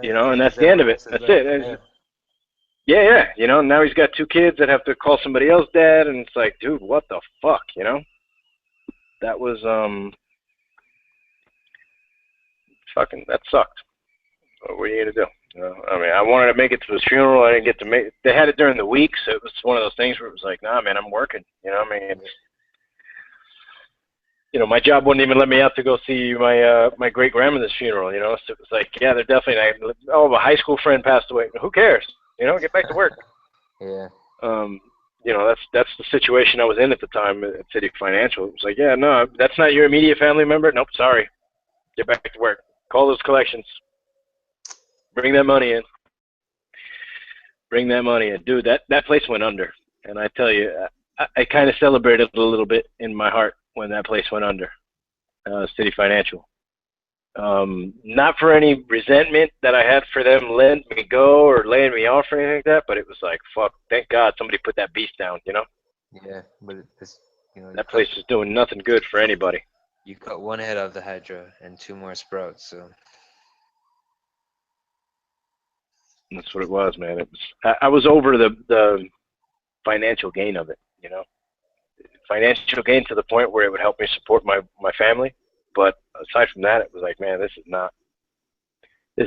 You know, and that's the end of it. That's it. Yeah. You know, now he's got 2 kids that have to call somebody else dad, and it's like, dude, what the fuck, you know? That was, fucking, that sucked. What were you going to do? You know, I mean, I wanted to make it to his funeral. I didn't get to make it. They had it during the week, so it was one of those things where it was like, nah, man, I'm working. You know, I mean, you know, my job wouldn't even let me out to go see my great grandmother's funeral. You know, so it was like, yeah, they're definitely not. Oh, a high school friend passed away. Who cares? You know, get back to work. Yeah. You know, that's the situation I was in at the time at City Financial. It was like, yeah, no, that's not your immediate family member. Nope, sorry. Get back to work. Call those collections. Bring that money in. Bring that money in. Dude, that place went under. And I tell you, I kind of celebrated a little bit in my heart when that place went under, City Financial. Not for any resentment that I had for them letting me go or laying me off or anything like that, but it was like, fuck, thank God somebody put that beast down, you know? Yeah, but you know, that place is doing nothing good for anybody. You cut one head off the hydra and 2 more sprouts, so. That's what it was, man. It was. I was over the financial gain of it. you know, financial gain to the point where it would help me support my family. But aside from that, it was like, man, this is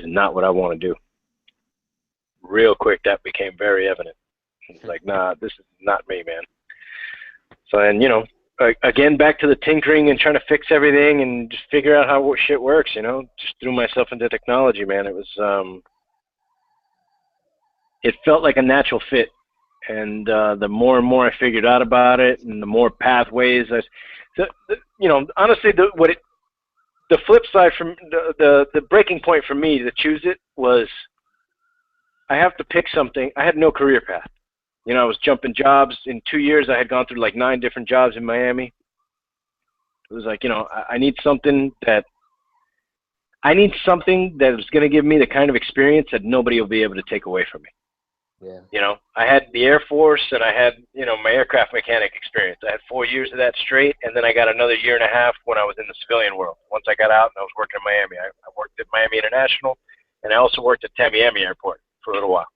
not what I want to do. Real quick, that became very evident. It's like, nah, this is not me, man. So, and you know, again, back to the tinkering and trying to fix everything and just figure out how shit works, you know, just threw myself into technology, man. It was, it felt like a natural fit. And the more and more I figured out about it and the more pathways, you know, honestly, the flip side from the breaking point for me to choose it was I have to pick something. I had no career path. You know, I was jumping jobs. In 2 years, I had gone through like 9 different jobs in Miami. It was like, you know, I need something that is going to give me the kind of experience that nobody will be able to take away from me. Yeah. You know, I had the Air Force and I had, you know, my aircraft mechanic experience. I had 4 years of that straight, and then I got another year and a half when I was in the civilian world. Once I got out and I was working in Miami, I worked at Miami International, and I also worked at Tamiami Airport for a little while.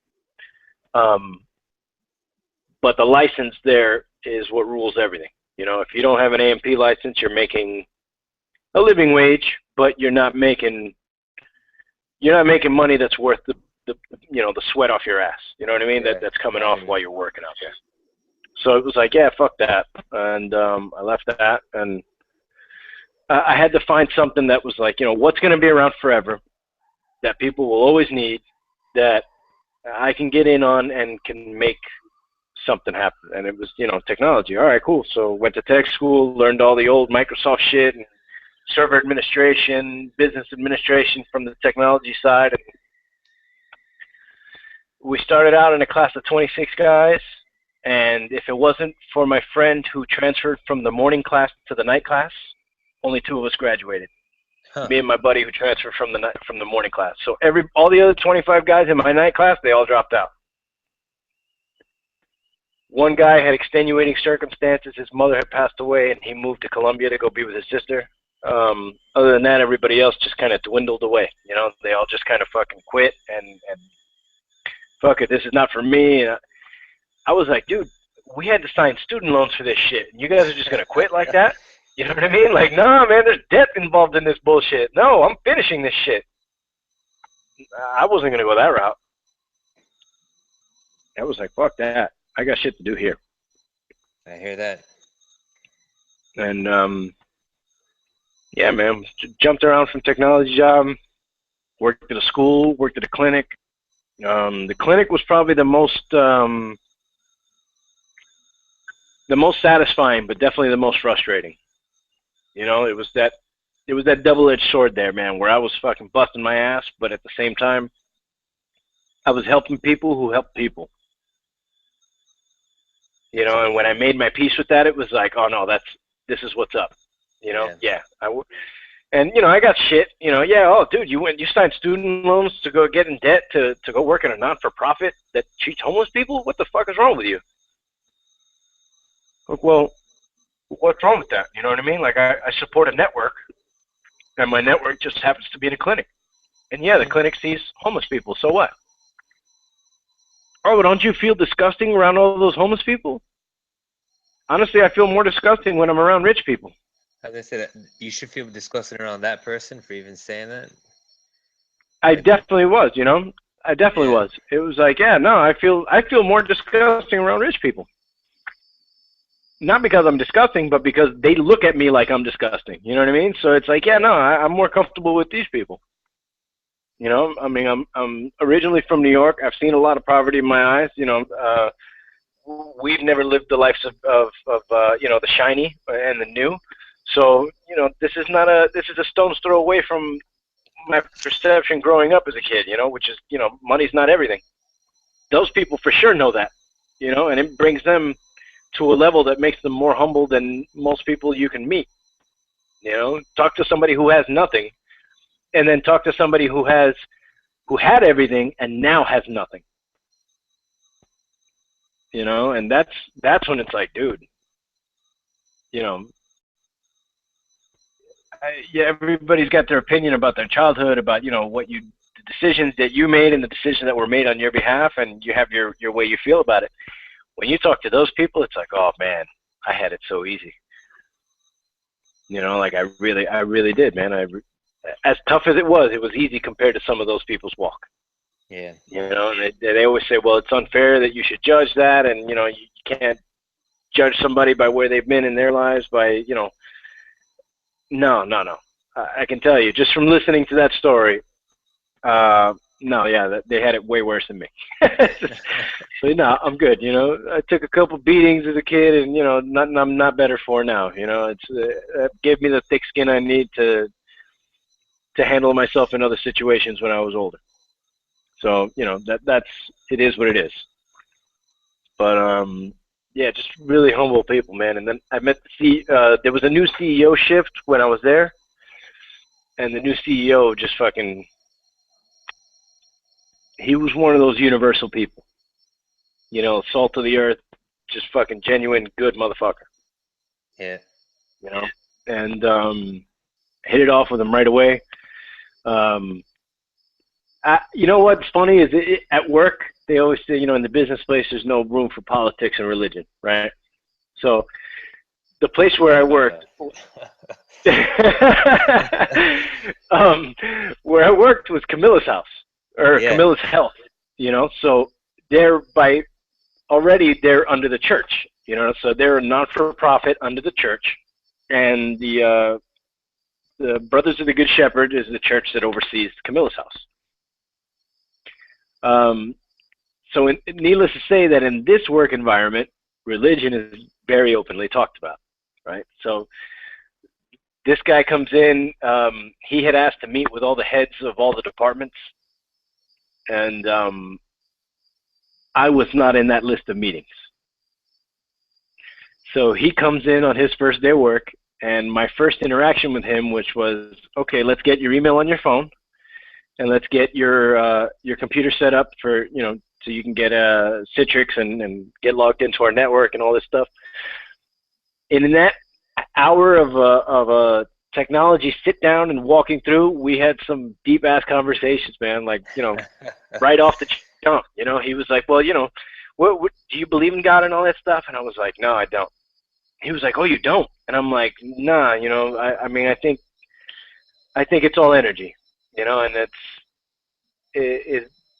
But the license there is what rules everything. You know, if you don't have an A&P license, you're making a living wage, but you're not making money that's worth the you know, the sweat off your ass. You know what I mean? Yeah. That's coming off while you're working out there. So it was like, yeah, fuck that. And I left that, and I had to find something that was like, you know, what's going to be around forever, that people will always need, that I can get in on and can make something happen. And it was, you know, technology. All right, cool. So went to tech school, learned all the old Microsoft shit and server administration, business administration from the technology side. And we started out in a class of 26 guys, and if it wasn't for my friend who transferred from the morning class to the night class, only 2 of us graduated. Huh. Me and my buddy who transferred from the morning class. So all the other 25 guys in my night class, they all dropped out. One guy had extenuating circumstances. His mother had passed away, and he moved to Colombia to go be with his sister. Other than that, everybody else just kind of dwindled away. You know, they all just kind of fucking quit and fuck it, this is not for me. And I was like, dude, we had to sign student loans for this shit. And you guys are just going to quit like that? You know what I mean? Like, no, man, there's debt involved in this bullshit. No, I'm finishing this shit. I wasn't going to go that route. I was like, fuck that. I got shit to do here. I hear that. And, yeah, man, jumped around from technology job, worked at a school, worked at a clinic. The clinic was probably the most satisfying, but definitely the most frustrating. You know, it was that double-edged sword there, man, where I was fucking busting my ass, but at the same time, I was helping people who help people. You know, and when I made my peace with that, it was like, oh no, this is what's up. You know, yeah. And, you know, I got shit, you know, yeah, oh, dude, you signed student loans to go get in debt to go work in a non-for-profit that treats homeless people? What the fuck is wrong with you? Like, well, what's wrong with that? You know what I mean? Like, I support a network, and my network just happens to be in a clinic. And, yeah, the clinic sees homeless people, so what? Oh, but don't you feel disgusting around all those homeless people? Honestly, I feel more disgusting when I'm around rich people. As I said, you should feel disgusted around that person for even saying that. I definitely was, you know. I definitely was. It was like, yeah, no, I feel more disgusting around rich people. Not because I'm disgusting, but because they look at me like I'm disgusting. You know what I mean? So it's like, yeah, no, I'm more comfortable with these people. You know, I mean, I'm originally from New York. I've seen a lot of poverty in my eyes. You know, we've never lived the lives of you know, the shiny and the new. So, you know, this is a stone's throw away from my perception growing up as a kid, you know, which is, you know, money's not everything. Those people for sure know that, you know, and it brings them to a level that makes them more humble than most people you can meet. You know, talk to somebody who has nothing, and then talk to somebody who had everything and now has nothing. You know, and that's when it's like, dude, you know, yeah, everybody's got their opinion about their childhood, about, you know, the decisions that you made and the decisions that were made on your behalf, and you have your way you feel about it. when you talk to those people, it's like, oh man, I had it so easy. You know, like I really did, man. As tough as it was easy compared to some of those people's walk. Yeah. You know, and they always say, well, it's unfair that you should judge that, and you know, you can't judge somebody by where they've been in their lives by, you know. No. I can tell you, just from listening to that story, no, yeah, they had it way worse than me. So no, I'm good. You know, I took a couple beatings as a kid, and you know, I'm not better for now. You know, it gave me the thick skin I need to handle myself in other situations when I was older. So you know, that's it is what it is. But yeah, just really humble people, man. And then I met there was a new CEO shift when I was there, and the new CEO just fucking. He was one of those universal people. You know, salt of the earth, just fucking genuine good motherfucker. Yeah. You know, and hit it off with him right away. You know what's funny is at work they always say, you know, in the business place there's no room for politics and religion, right? So the place where I worked, where I worked was Camilla's house or Camilla's Health, you know. So they're already under the church, you know. So they're a not-for-profit under the church, and the Brothers of the Good Shepherd is the church that oversees Camilla's house. So needless to say that in this work environment, religion is very openly talked about, right? So this guy comes in, he had asked to meet with all the heads of all the departments, and I was not in that list of meetings. So he comes in on his first day of work, and my first interaction with him, which was, okay, let's get your email on your phone, and let's get your computer set up for, you know, so you can get Citrix and get logged into our network and all this stuff. And in that hour of a technology sit down and walking through, we had some deep ass conversations, man. Like, you know, right off the jump. You know, he was like, well, you know, what do you believe in God and all that stuff? And I was like, no, I don't. He was like, oh, you don't? And I'm like, nah, you know, I mean, I think it's all energy, you know, and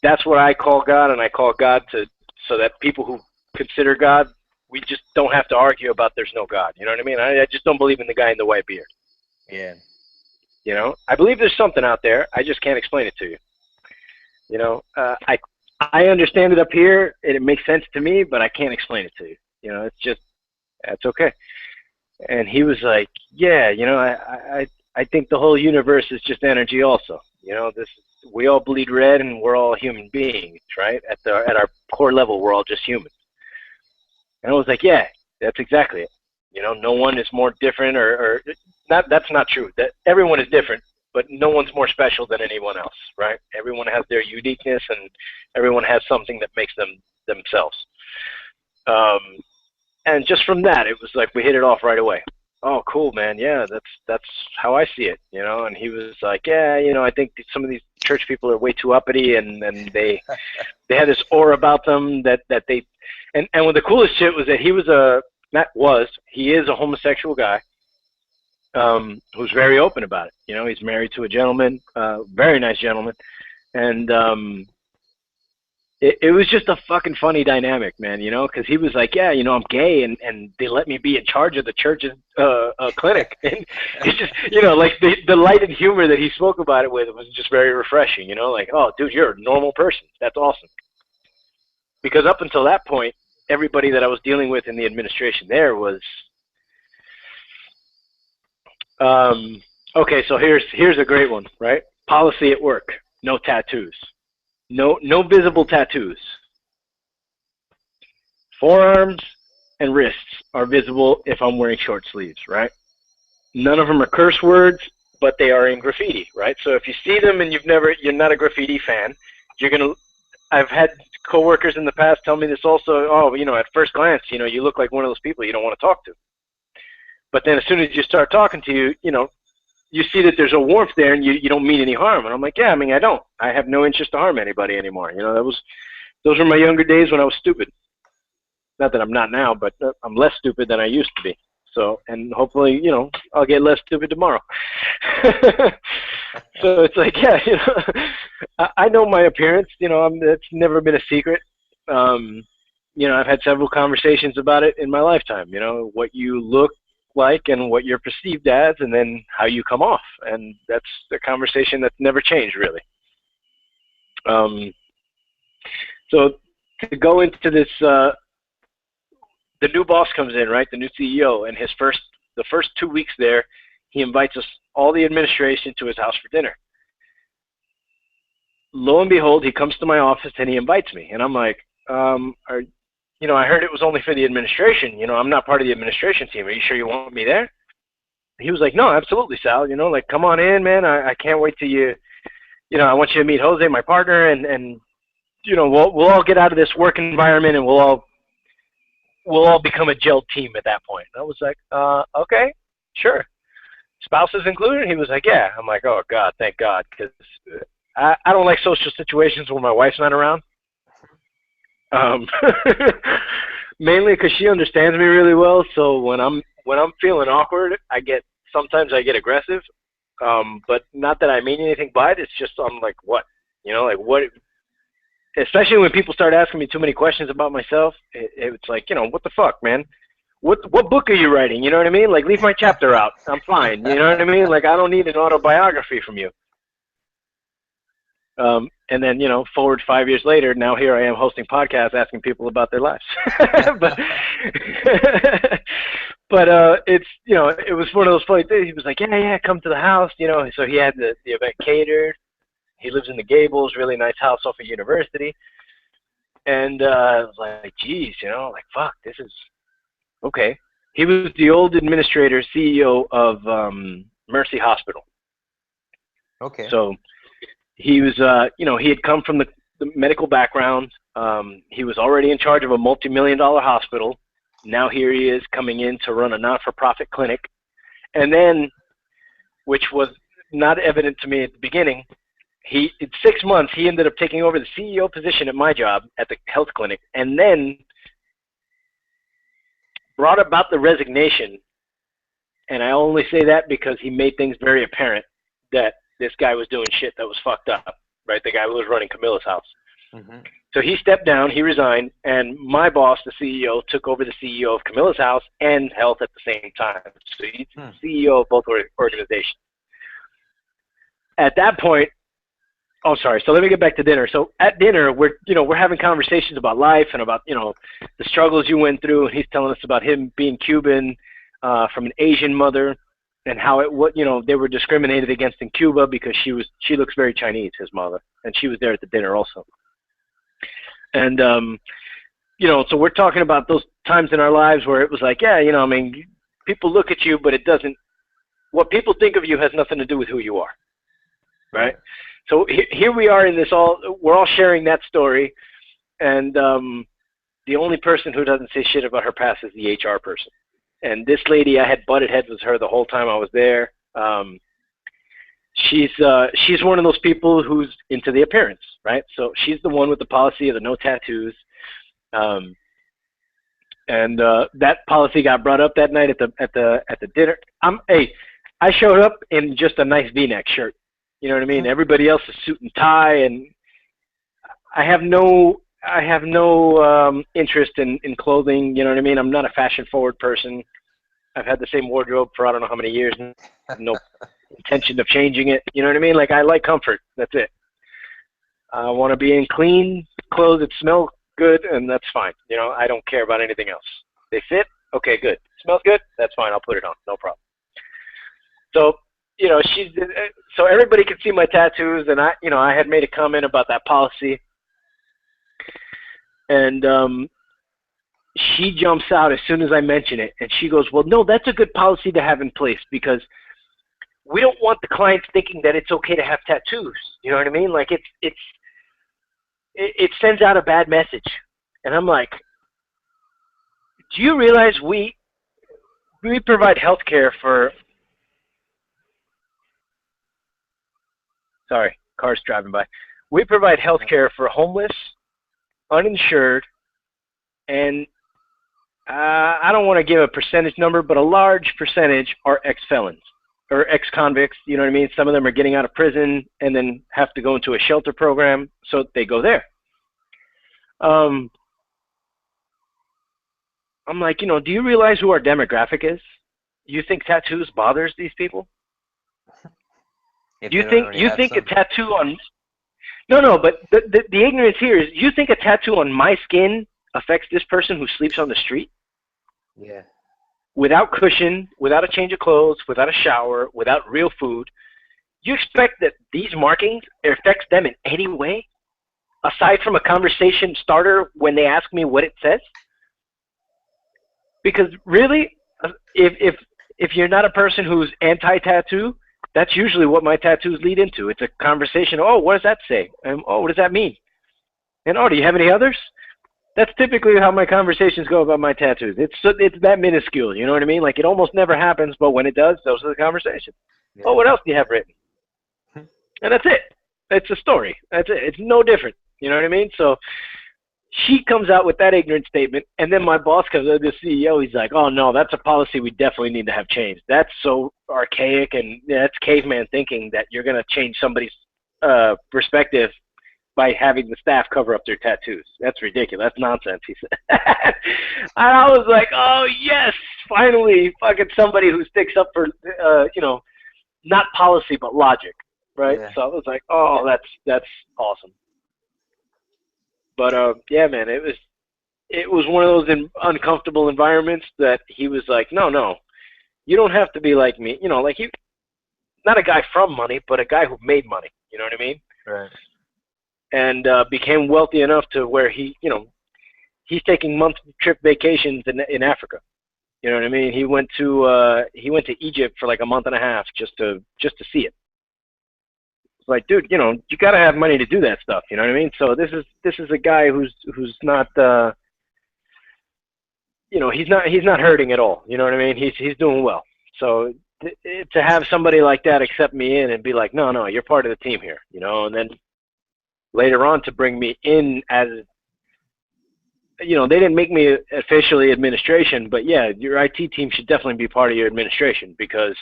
that's what I call God, and I call God so that people who consider God, we just don't have to argue about there's no God. You know what I mean? I just don't believe in the guy in the white beard. Yeah. You know, I believe there's something out there. I just can't explain it to you. You know, I understand it up here, and it makes sense to me, but I can't explain it to you. You know, it's just, that's okay. And he was like, yeah, you know, I think the whole universe is just energy also. You know, we all bleed red, and we're all human beings, right? At our core level, we're all just humans. And I was like, yeah, that's exactly it. You know, no one is more different, or not. That's not true. That everyone is different, but no one's more special than anyone else, right? Everyone has their uniqueness, and everyone has something that makes them themselves. And just from that, it was like we hit it off right away. Oh, cool, man. Yeah, that's how I see it, you know. And he was like, yeah, you know, I think some of these church people are way too uppity, and they have this aura about them that they, and what the coolest shit was that he is a homosexual guy, who's very open about it. You know, he's married to a gentleman, very nice gentleman, and it was just a fucking funny dynamic, man, you know, because he was like, yeah, you know, I'm gay, and they let me be in charge of the church's clinic. And it's just, you know, like the light and humor that he spoke about it with was just very refreshing, you know, like, oh, dude, you're a normal person. That's awesome. Because up until that point, everybody that I was dealing with in the administration there was, okay, so here's a great one, right? Policy at work, no tattoos. No visible tattoos. Forearms and wrists are visible if I'm wearing short sleeves, right? None of them are curse words, but they are in graffiti, right? So if you see them and you're not a graffiti fan, I've had coworkers in the past tell me this also, oh, you know, at first glance, you know, you look like one of those people you don't want to talk to. But then as soon as you start talking to you know, you see that there's a warmth there, and you don't mean any harm. And I'm like, yeah, I mean, I don't. I have no interest to harm anybody anymore. You know, those were my younger days when I was stupid. Not that I'm not now, but I'm less stupid than I used to be. So, and hopefully, I'll get less stupid tomorrow. So it's like, yeah, I know my appearance. It's never been a secret. I've had several conversations about it in my lifetime. What you look like and what you're perceived as, and then how you come off, and that's a conversation that's never changed, really. So to go into this, the new boss comes in, right? The new CEO, and the first 2 weeks there, he invites us, all the administration, to his house for dinner. Lo and behold, he comes to my office and he invites me, and I'm like, I heard it was only for the administration. I'm not part of the administration team. Are you sure you want me there? He was like, no, absolutely, Sal. Come on in, man. I can't wait till I want you to meet Jose, my partner, and we'll all get out of this work environment, and we'll all become a gel team at that point. And I was like, okay, sure. Spouses included? He was like, yeah. I'm like, oh, God, thank God, because I don't like social situations where my wife's not around. Mainly because she understands me really well. So when I'm feeling awkward, sometimes I get aggressive. But not that I mean anything by it. It's just I'm like, what? What? Especially when people start asking me too many questions about myself, it's like, what the fuck, man? What book are you writing? You know what I mean? Like, leave my chapter out. I'm fine. You know what I mean? Like, I don't need an autobiography from you. And then, forward 5 years later, now here I am hosting podcasts asking people about their lives. but it's, it was one of those funny things. He was like, yeah, come to the house, So he had the event catered. He lives in the Gables, really nice house off of University. And I was like, geez, fuck, this is okay. He was the old administrator, CEO of Mercy Hospital. Okay. So he was, he had come from the medical background. He was already in charge of a multi-million-dollar hospital. Now here he is coming in to run a not-for-profit clinic. And then, which was not evident to me at the beginning, in 6 months, he ended up taking over the CEO position at my job at the health clinic, and then brought about the resignation. And I only say that because he made things very apparent that this guy was doing shit that was fucked up, right? The guy who was running Camilla's house. Mm-hmm. So he stepped down, he resigned, and my boss, the CEO, took over the CEO of Camilla's house and health at the same time. So he's the CEO of both organizations. At that point, oh, sorry. So let me get back to dinner. So at dinner, we're having conversations about life and about, the struggles you went through. And he's telling us about him being Cuban, from an Asian mother, and how they were discriminated against in Cuba because she looks very Chinese, his mother, and she was there at the dinner also. And so we're talking about those times in our lives where it was like, yeah, people look at you, but what people think of you has nothing to do with who you are, right? So here we are in this we're all sharing that story, and the only person who doesn't say shit about her past is the HR person. And this lady, I had butted heads with her the whole time I was there. She's one of those people who's into the appearance, right? So she's the one with the policy of the no tattoos. And that policy got brought up that night at the dinner. I showed up in just a nice V-neck shirt. You know what I mean? Everybody else is suit and tie, and I have no interest in clothing. You know what I mean? I'm not a fashion-forward person. I've had the same wardrobe for I don't know how many years, and no intention of changing it. You know what I mean? Like, I like comfort. That's it. I want to be in clean clothes that smell good, and that's fine. I don't care about anything else. They fit? Okay, good. Smells good? That's fine. I'll put it on. No problem. So, so everybody could see my tattoos, and I had made a comment about that policy. And she jumps out as soon as I mention it, and she goes, well, no, that's a good policy to have in place because we don't want the clients thinking that it's okay to have tattoos. You know what I mean? Like, it sends out a bad message. And I'm like, do you realize we provide health care for... Sorry, cars driving by. We provide health care for homeless, uninsured, and I don't want to give a percentage number, but a large percentage are ex-felons or ex-convicts. You know what I mean? Some of them are getting out of prison and then have to go into a shelter program, so they go there. I'm like, do you realize who our demographic is? You think tattoos bothers these people? If Do you they don't think already you have think a some. tattoo on No, but the ignorance here is you think a tattoo on my skin affects this person who sleeps on the street Yeah. without cushion, without a change of clothes, without a shower, without real food. You expect that these markings affects them in any way aside from a conversation starter when they ask me what it says? Because really, if you're not a person who's anti-tattoo, that's usually what my tattoos lead into. It's a conversation. Oh, what does that say? Oh, what does that mean? And oh, do you have any others? That's typically how my conversations go about my tattoos. It's that minuscule. You know what I mean? Like it almost never happens, but when it does, those are the conversations. Yeah. Oh, what else do you have written? And that's it. It's a story. That's it. It's no different. You know what I mean? So she comes out with that ignorant statement, and then my boss comes out, the CEO, he's like, oh, no, that's a policy we definitely need to have changed. That's so archaic, and that's caveman thinking that you're going to change somebody's perspective by having the staff cover up their tattoos. That's ridiculous. That's nonsense, he said. And I was like, oh, yes, finally, fucking somebody who sticks up for, not policy but logic, right? Yeah. So I was like, oh, that's awesome. But yeah, man, it was one of those uncomfortable environments that he was like, no, you don't have to be like me. Like he, not a guy from money, but a guy who made money. You know what I mean? Right. And became wealthy enough to where he's taking monthly trip vacations in Africa. You know what I mean? He went to Egypt for like a month and a half just to see it. Like, dude, you got to have money to do that stuff. You know what I mean? So this is a guy who's not, he's not hurting at all. You know what I mean? He's doing well. So to have somebody like that accept me in and be like, no, you're part of the team here, and then later on to bring me in as, they didn't make me officially administration, but yeah, your IT team should definitely be part of your administration because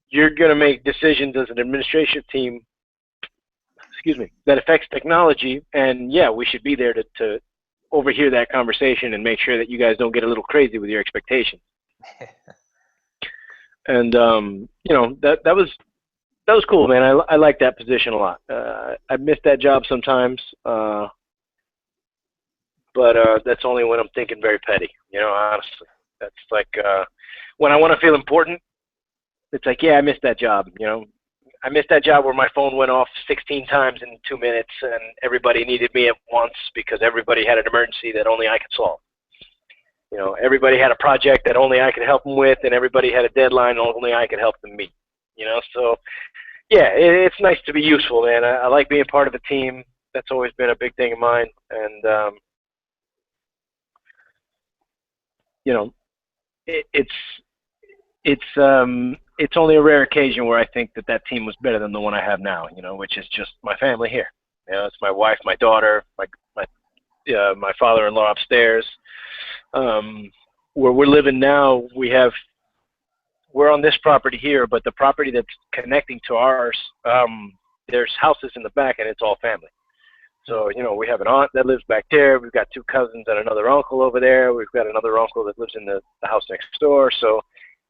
you're going to make decisions as an administrative team, that affects technology, and yeah, we should be there to overhear that conversation and make sure that you guys don't get a little crazy with your expectations. And that was cool, man. I like that position a lot. I miss that job sometimes, but that's only when I'm thinking very petty. Honestly, that's like when I want to feel important. It's like, yeah, I missed that job. I missed that job where my phone went off 16 times in 2 minutes and everybody needed me at once because everybody had an emergency that only I could solve. Everybody had a project that only I could help them with, and everybody had a deadline only I could help them meet. So yeah, it's nice to be useful, man. I like being part of a team. That's always been a big thing of mine, and it's only a rare occasion where I think that team was better than the one I have now, which is just my family here. It's my wife, my daughter, my father-in-law upstairs. Where we're living now, we're on this property here, but the property that's connecting to ours, there's houses in the back, and it's all family. So, we have an aunt that lives back there. We've got 2 cousins and another uncle over there. We've got another uncle that lives in the house next door. So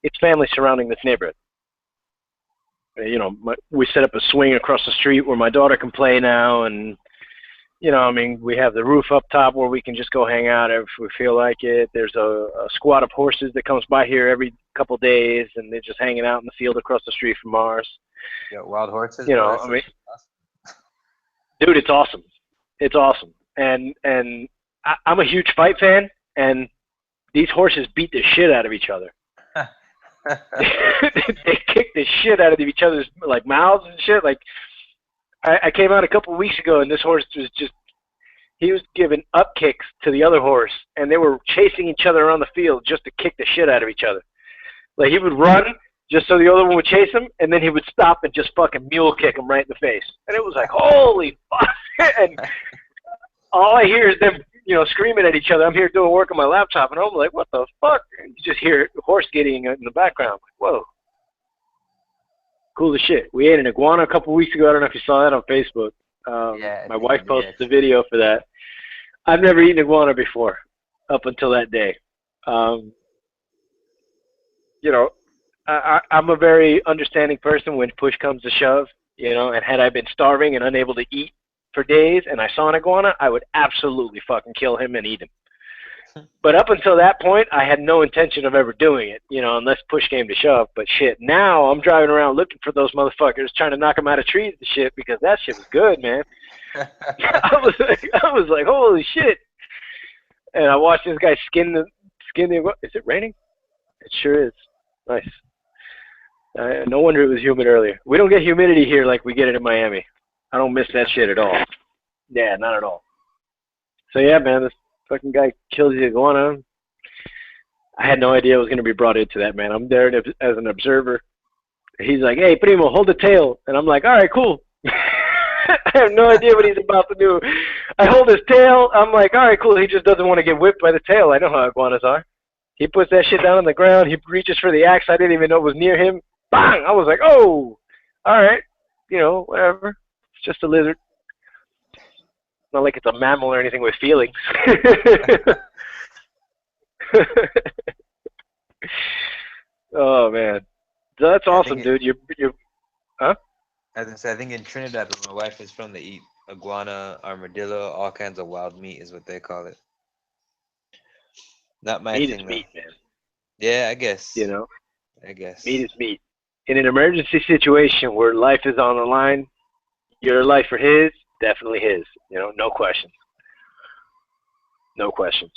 it's family surrounding this neighborhood. We set up a swing across the street where my daughter can play now, and we have the roof up top where we can just go hang out if we feel like it. There's a squad of horses that comes by here every couple days, and they're just hanging out in the field across the street from ours. You got wild horses? Dude, it's awesome. It's awesome. And I'm a huge fight fan, and these horses beat the shit out of each other. They kick the shit out of each other's mouths and shit. Like I came out a couple of weeks ago, and this horse he was giving up kicks to the other horse, and they were chasing each other around the field just to kick the shit out of each other. Like he would run just so the other one would chase him, and then he would stop and just fucking mule kick him right in the face. And it was like, holy fuck! And all I hear is them, screaming at each other. I'm here doing work on my laptop, and I'm like, what the fuck? And you just hear horse getting in the background. Like, whoa. Cool as shit. We ate an iguana a couple weeks ago. I don't know if you saw that on Facebook. My wife posted the video for that. I've never eaten iguana before up until that day. I'm a very understanding person when push comes to shove, and had I been starving and unable to eat for days and I saw an iguana, I would absolutely fucking kill him and eat him. But up until that point, I had no intention of ever doing it, unless push came to shove. But shit, now I'm driving around looking for those motherfuckers, trying to knock them out of trees and shit, because that shit was good, man. I was like, holy shit. And I watched this guy skin the iguana. Is it raining? It sure is. Nice. No wonder it was humid earlier. We don't get humidity here like we get it in Miami. I don't miss that shit at all. Yeah, not at all. So yeah, man, this fucking guy kills the iguana. I had no idea I was going to be brought into that, man. I'm there as an observer. He's like, hey, Primo, hold the tail. And I'm like, all right, cool. I have no idea what he's about to do. I hold his tail. I'm like, all right, cool. He just doesn't want to get whipped by the tail. I know how iguanas are. He puts that shit down on the ground. He reaches for the axe. I didn't even know it was near him. Bang! I was like, oh, all right. Whatever. It's just a lizard. Not like it's a mammal or anything with feelings. Oh, man. So that's awesome, dude. You're huh? As I said, I think in Trinidad, where my wife is from, they eat iguana, armadillo, all kinds of wild meat is what they call it. Not my meat thing, is meat, man. Yeah, I guess. I guess. Meat is meat. In an emergency situation where life is on the line, your life or his, definitely his. No questions. No questions.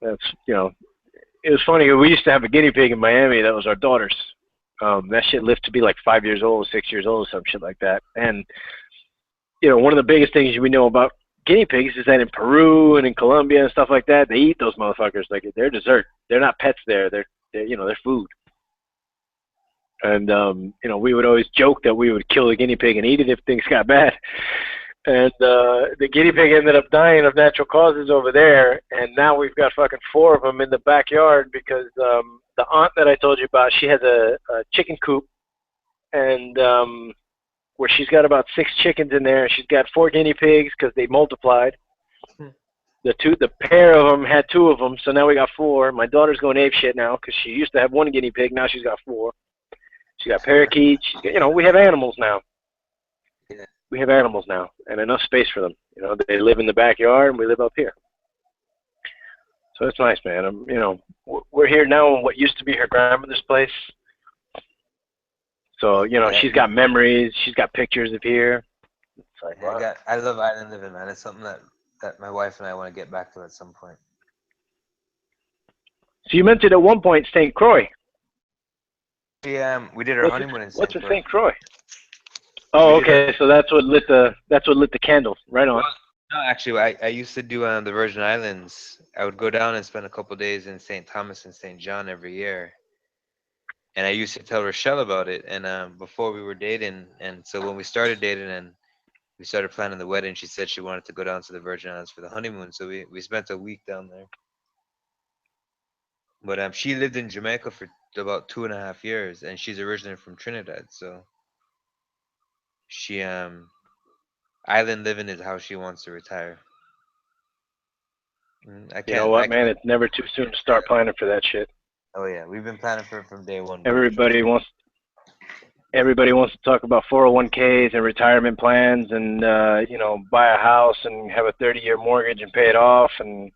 That's, it was funny. We used to have a guinea pig in Miami that was our daughter's. That shit lived to be like 5 years old, 6 years old, some shit like that. And, one of the biggest things we know about guinea pigs is that in Peru and in Colombia and stuff like that, they eat those motherfuckers like they're dessert. They're not pets there. They're food. And, we would always joke that we would kill the guinea pig and eat it if things got bad. And the guinea pig ended up dying of natural causes over there. And now we've got fucking 4 of them in the backyard because the aunt that I told you about, she has a chicken coop. And where she's got about 6 chickens in there. She's got 4 guinea pigs because they multiplied. The pair of them had 2 of them, so now we got 4. My daughter's going ape shit now because she used to have 1 guinea pig. Now she's got 4. She got parakeets. We have animals now. Yeah. We have animals now, and enough space for them. They live in the backyard, and we live up here. So it's nice, man. We're here now in what used to be her grandmother's place. So she's got memories. She's got pictures of here. It's like, wow. I love island living, man. It's something that my wife and I want to get back to at some point. So you mentioned at one point St. Croix. We did our honeymoon in St. What's in St. Croix? Oh, okay. So that's what lit the candles. Right on. No, actually, I used to do the Virgin Islands. I would go down and spend a couple days in St. Thomas and St. John every year. And I used to tell Rochelle about it. And before we were dating, and so when we started dating and we started planning the wedding, she said she wanted to go down to the Virgin Islands for the honeymoon. So we spent a week down there. But she lived in Jamaica for about 2.5 years, and she's originally from Trinidad. So she island living is how she wants to retire. You know what, man? It's never too soon to start planning for that shit. Oh yeah, we've been planning for it from day one. Everybody wants to talk about 401ks and retirement plans, and buy a house and have a 30-year mortgage and pay it off. And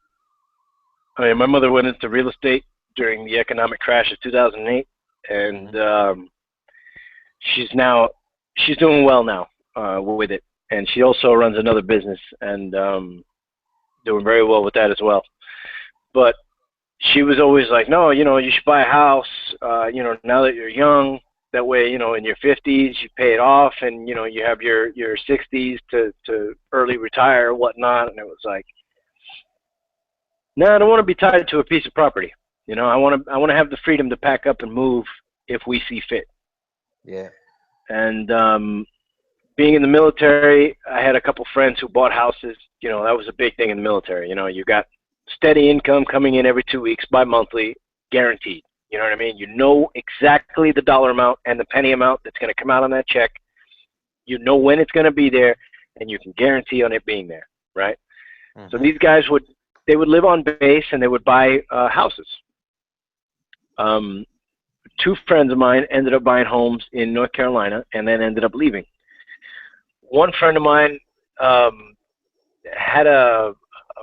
I mean, my mother went into real estate during the economic crash of 2008, and she's doing well now with it, and she also runs another business and doing very well with that as well. But she was always like, no, you should buy a house, now that you're young. That way, in your 50s, you pay it off, and, you have your 60s to early retire or whatnot. And it was like, no, I don't want to be tied to a piece of property. I want to have the freedom to pack up and move if we see fit. Yeah. And being in the military, I had a couple friends who bought houses. You know, that was a big thing in the military. You know, you got steady income coming in every 2 weeks, bi-monthly, guaranteed. You know what I mean? You know exactly the dollar amount and the penny amount that's going to come out on that check. You know when it's going to be there, and you can guarantee on it being there, right? Mm-hmm. So these guys would live on base, and they would buy houses. Two friends of mine ended up buying homes in North Carolina and then ended up leaving. One friend of mine had a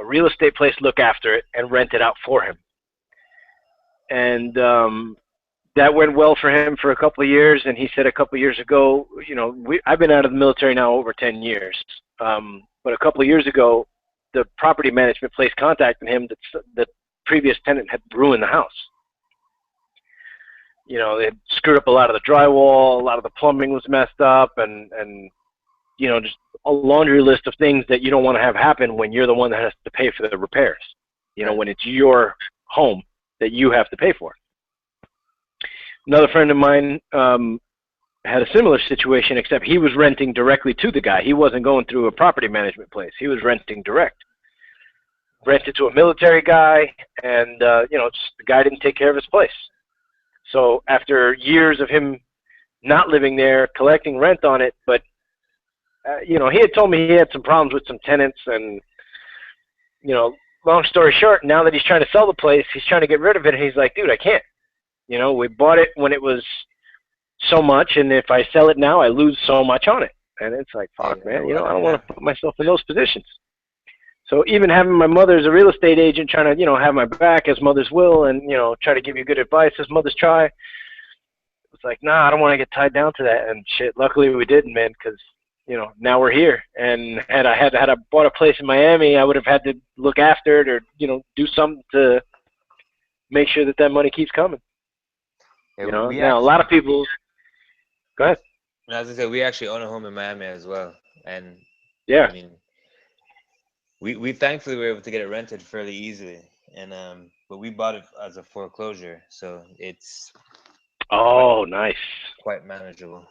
real estate place look after it and rent it out for him. And that went well for him for a couple of years. And he said a couple of years ago, you know, I've been out of the military now over 10 years. But a couple of years ago, the property management place contacted him that the previous tenant had ruined the house. You know, they had screwed up a lot of the drywall, a lot of the plumbing was messed up, and you know, just a laundry list of things that you don't want to have happen when you're the one that has to pay for the repairs. You know, when it's your home that you have to pay for. Another friend of mine had a similar situation, except he was renting directly to the guy. He wasn't going through a property management place. He was renting direct. Rented to a military guy, and you know, just, the guy didn't take care of his place. So after years of him not living there, collecting rent on it, but you know, he had told me he had some problems with some tenants, and you know, long story short, now that he's trying to sell the place, he's trying to get rid of it, and he's like, dude, I can't. You know, we bought it when it was so much, and if I sell it now, I lose so much on it. And it's like, fuck, man, you know, I don't want to put myself in those positions. So even having my mother as a real estate agent trying to, you know, have my back as mothers will, and, you know, try to give you good advice as mothers try, it's like, nah, I don't want to get tied down to that. And shit, luckily we didn't, man, because, you know, now we're here. And had I bought a place in Miami, I would have had to look after it or, you know, do something to make sure that that money keeps coming. Yeah, you know, now a lot of people, go ahead. As I said, we actually own a home in Miami as well. And yeah, I mean, we thankfully were able to get it rented fairly easily, and but we bought it as a foreclosure, so it's nice, quite manageable.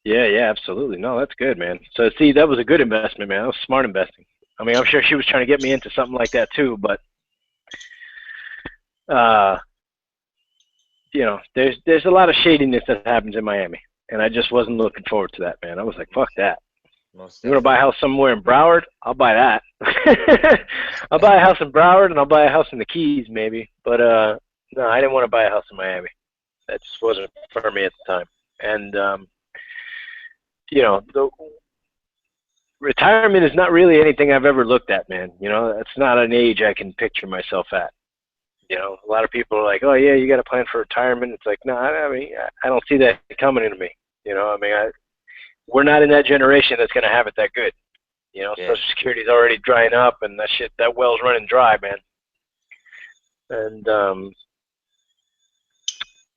Yeah, absolutely. No, that's good, man. So see, that was a good investment, man. That was smart investing. I mean, I'm sure she was trying to get me into something like that too, but you know, there's a lot of shadiness that happens in Miami, and I just wasn't looking forward to that, man. I was like, fuck that. You want to buy a house somewhere in Broward? I'll buy that. I'll buy a house in Broward, and I'll buy a house in the Keys, maybe. But no, I didn't want to buy a house in Miami. That just wasn't for me at the time. And you know, the retirement is not really anything I've ever looked at, man. You know, that's not an age I can picture myself at. You know, a lot of people are like, oh yeah, you got to plan for retirement. It's like, no, I mean, I don't see that coming to me. You know, I mean, we're not in that generation that's going to have it that good. You know, Social Security's already drying up, and that well's running dry, man. And,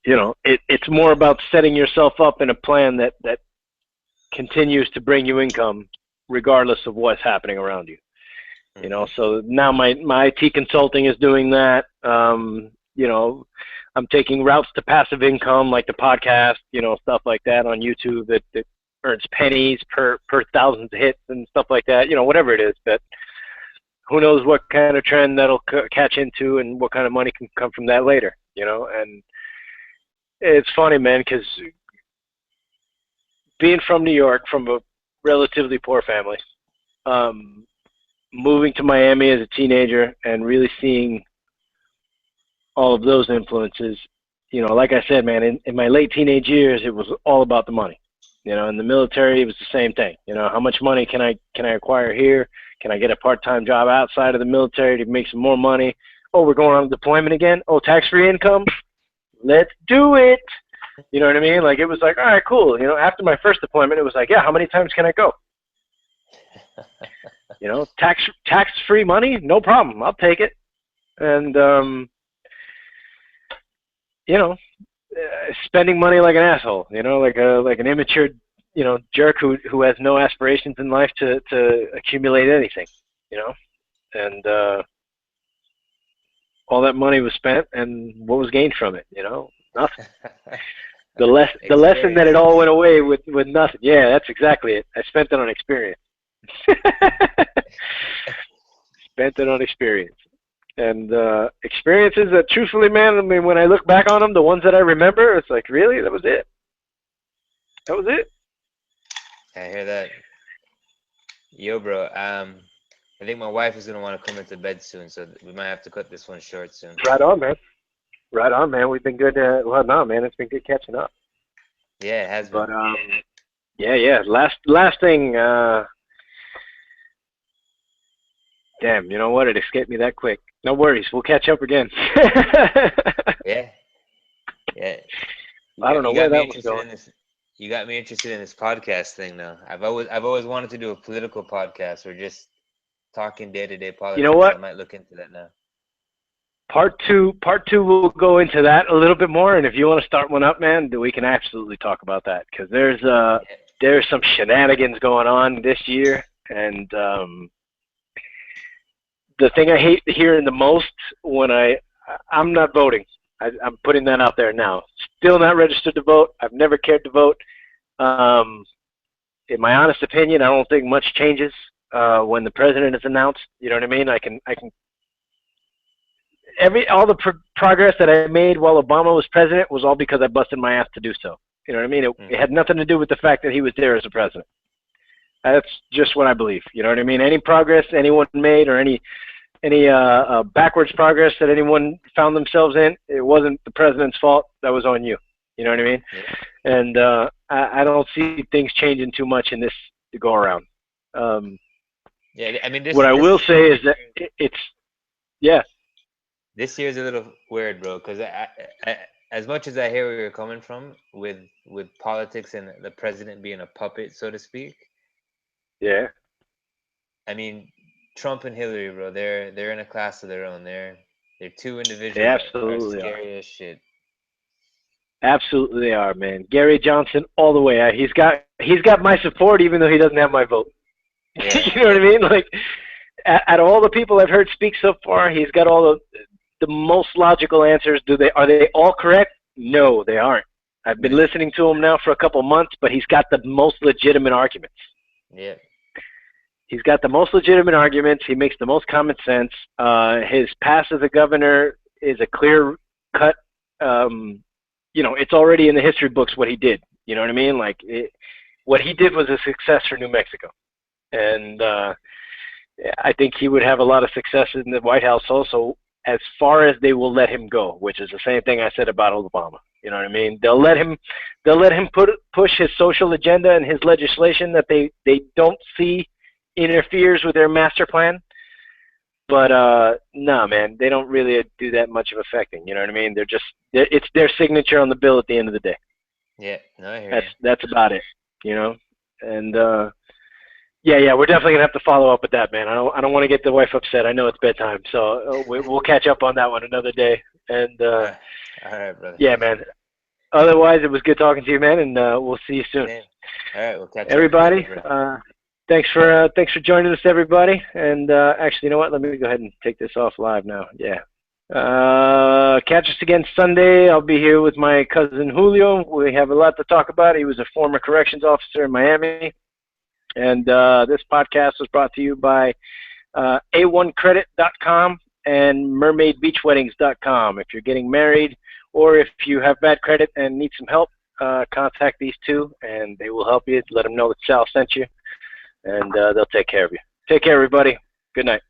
you know, it's more about setting yourself up in a plan that continues to bring you income regardless of what's happening around you. You know, so now my IT consulting is doing that. You know, I'm taking routes to passive income like the podcast, you know, stuff like that on YouTube that earns pennies per thousands of hits and stuff like that, you know, whatever it is. But who knows what kind of trend that'll catch into and what kind of money can come from that later, you know. And it's funny, man, because being from New York, from a relatively poor family, moving to Miami as a teenager and really seeing all of those influences, you know, like I said, man, in my late teenage years, it was all about the money. You know, in the military, it was the same thing. You know, how much money can I acquire here? Can I get a part-time job outside of the military to make some more money? Oh, we're going on deployment again? Oh, tax-free income? Let's do it. You know what I mean? Like, it was like, all right, cool. You know, after my first deployment, it was like, yeah, how many times can I go? You know, tax-free money? No problem. I'll take it. And, you know, spending money like an asshole, you know, like an immature, you know, jerk who has no aspirations in life to accumulate anything, you know, and all that money was spent, and what was gained from it, you know, nothing. The lesson that it all went away with nothing. Yeah, that's exactly it. I spent it on experience. Spent it on experience. And experiences that, truthfully, man, I mean, when I look back on them, the ones that I remember, it's like, really? That was it? That was it? I hear that. Yo, bro, I think my wife is going to want to come into bed soon, so we might have to cut this one short soon. Right on, man. Right on, man. We've been good. Well, no, man, it's been good catching up. Yeah, it has been. But, yeah. Last thing, damn, you know what? It escaped me that quick. No worries. We'll catch up again. Yeah. I don't know where that was going. You got me interested in this podcast thing now. I've always wanted to do a political podcast or just talking day-to-day politics. You know what? I might look into that now. Part two will go into that a little bit more, and if you want to start one up, man, then we can absolutely talk about that, because there's some shenanigans going on this year, and the thing I hate hearing the most when I'm not voting. I'm putting that out there now. Still not registered to vote. I've never cared to vote. In my honest opinion, I don't think much changes when the president is announced. You know what I mean? All the progress that I made while Obama was president was all because I busted my ass to do so. You know what I mean? It had nothing to do with the fact that he was there as a president. That's just what I believe. You know what I mean? Any progress anyone made, or any backwards progress that anyone found themselves in, it wasn't the president's fault. That was on you. You know what I mean? Yeah. And I don't see things changing too much in this go around. Yeah, I mean, what I will say is that it's This year's a little weird, bro, because I, as much as I hear where you're coming from with politics and the president being a puppet, so to speak. Yeah. I mean, Trump and Hillary, bro, they're in a class of their own. They're two individuals that are scary as shit. Absolutely they are, man. Gary Johnson all the way. He's got my support, even though he doesn't have my vote. Yeah. You know what I mean? Like, out of all the people I've heard speak so far, he's got all the most logical answers. Are they all correct? No, they aren't. I've been listening to him now for a couple months, but he's got the most legitimate arguments. Yeah. He's got the most legitimate arguments. He makes the most common sense. His pass as a governor is a clear cut. It's already in the history books what he did. You know what I mean? Like, what he did was a success for New Mexico. And I think he would have a lot of success in the White House also, as far as they will let him go, which is the same thing I said about Obama. You know what I mean? They'll let him push his social agenda and his legislation that they don't see interferes with their master plan. But no, man, they don't really do that much of affecting. You know what I mean? It's their signature on the bill at the end of the day. Yeah, no, I hear that's about it. You know, and yeah, we're definitely gonna have to follow up with that, man. I don't want to get the wife upset. I know it's bedtime, so we'll catch up on that one another day. And all right, brother. Yeah, man. Otherwise, it was good talking to you, man, and we'll see you soon. Yeah. All right, we'll catch everybody. Up. Thanks for joining us, everybody. And actually, you know what? Let me go ahead and take this off live now. Yeah. Catch us again Sunday. I'll be here with my cousin Julio. We have a lot to talk about. He was a former corrections officer in Miami. And this podcast was brought to you by A1Credit.com and MermaidBeachWeddings.com. If you're getting married or if you have bad credit and need some help, contact these two, and they will help you. Let them know that Sal sent you, and they'll take care of you. Take care, everybody. Good night.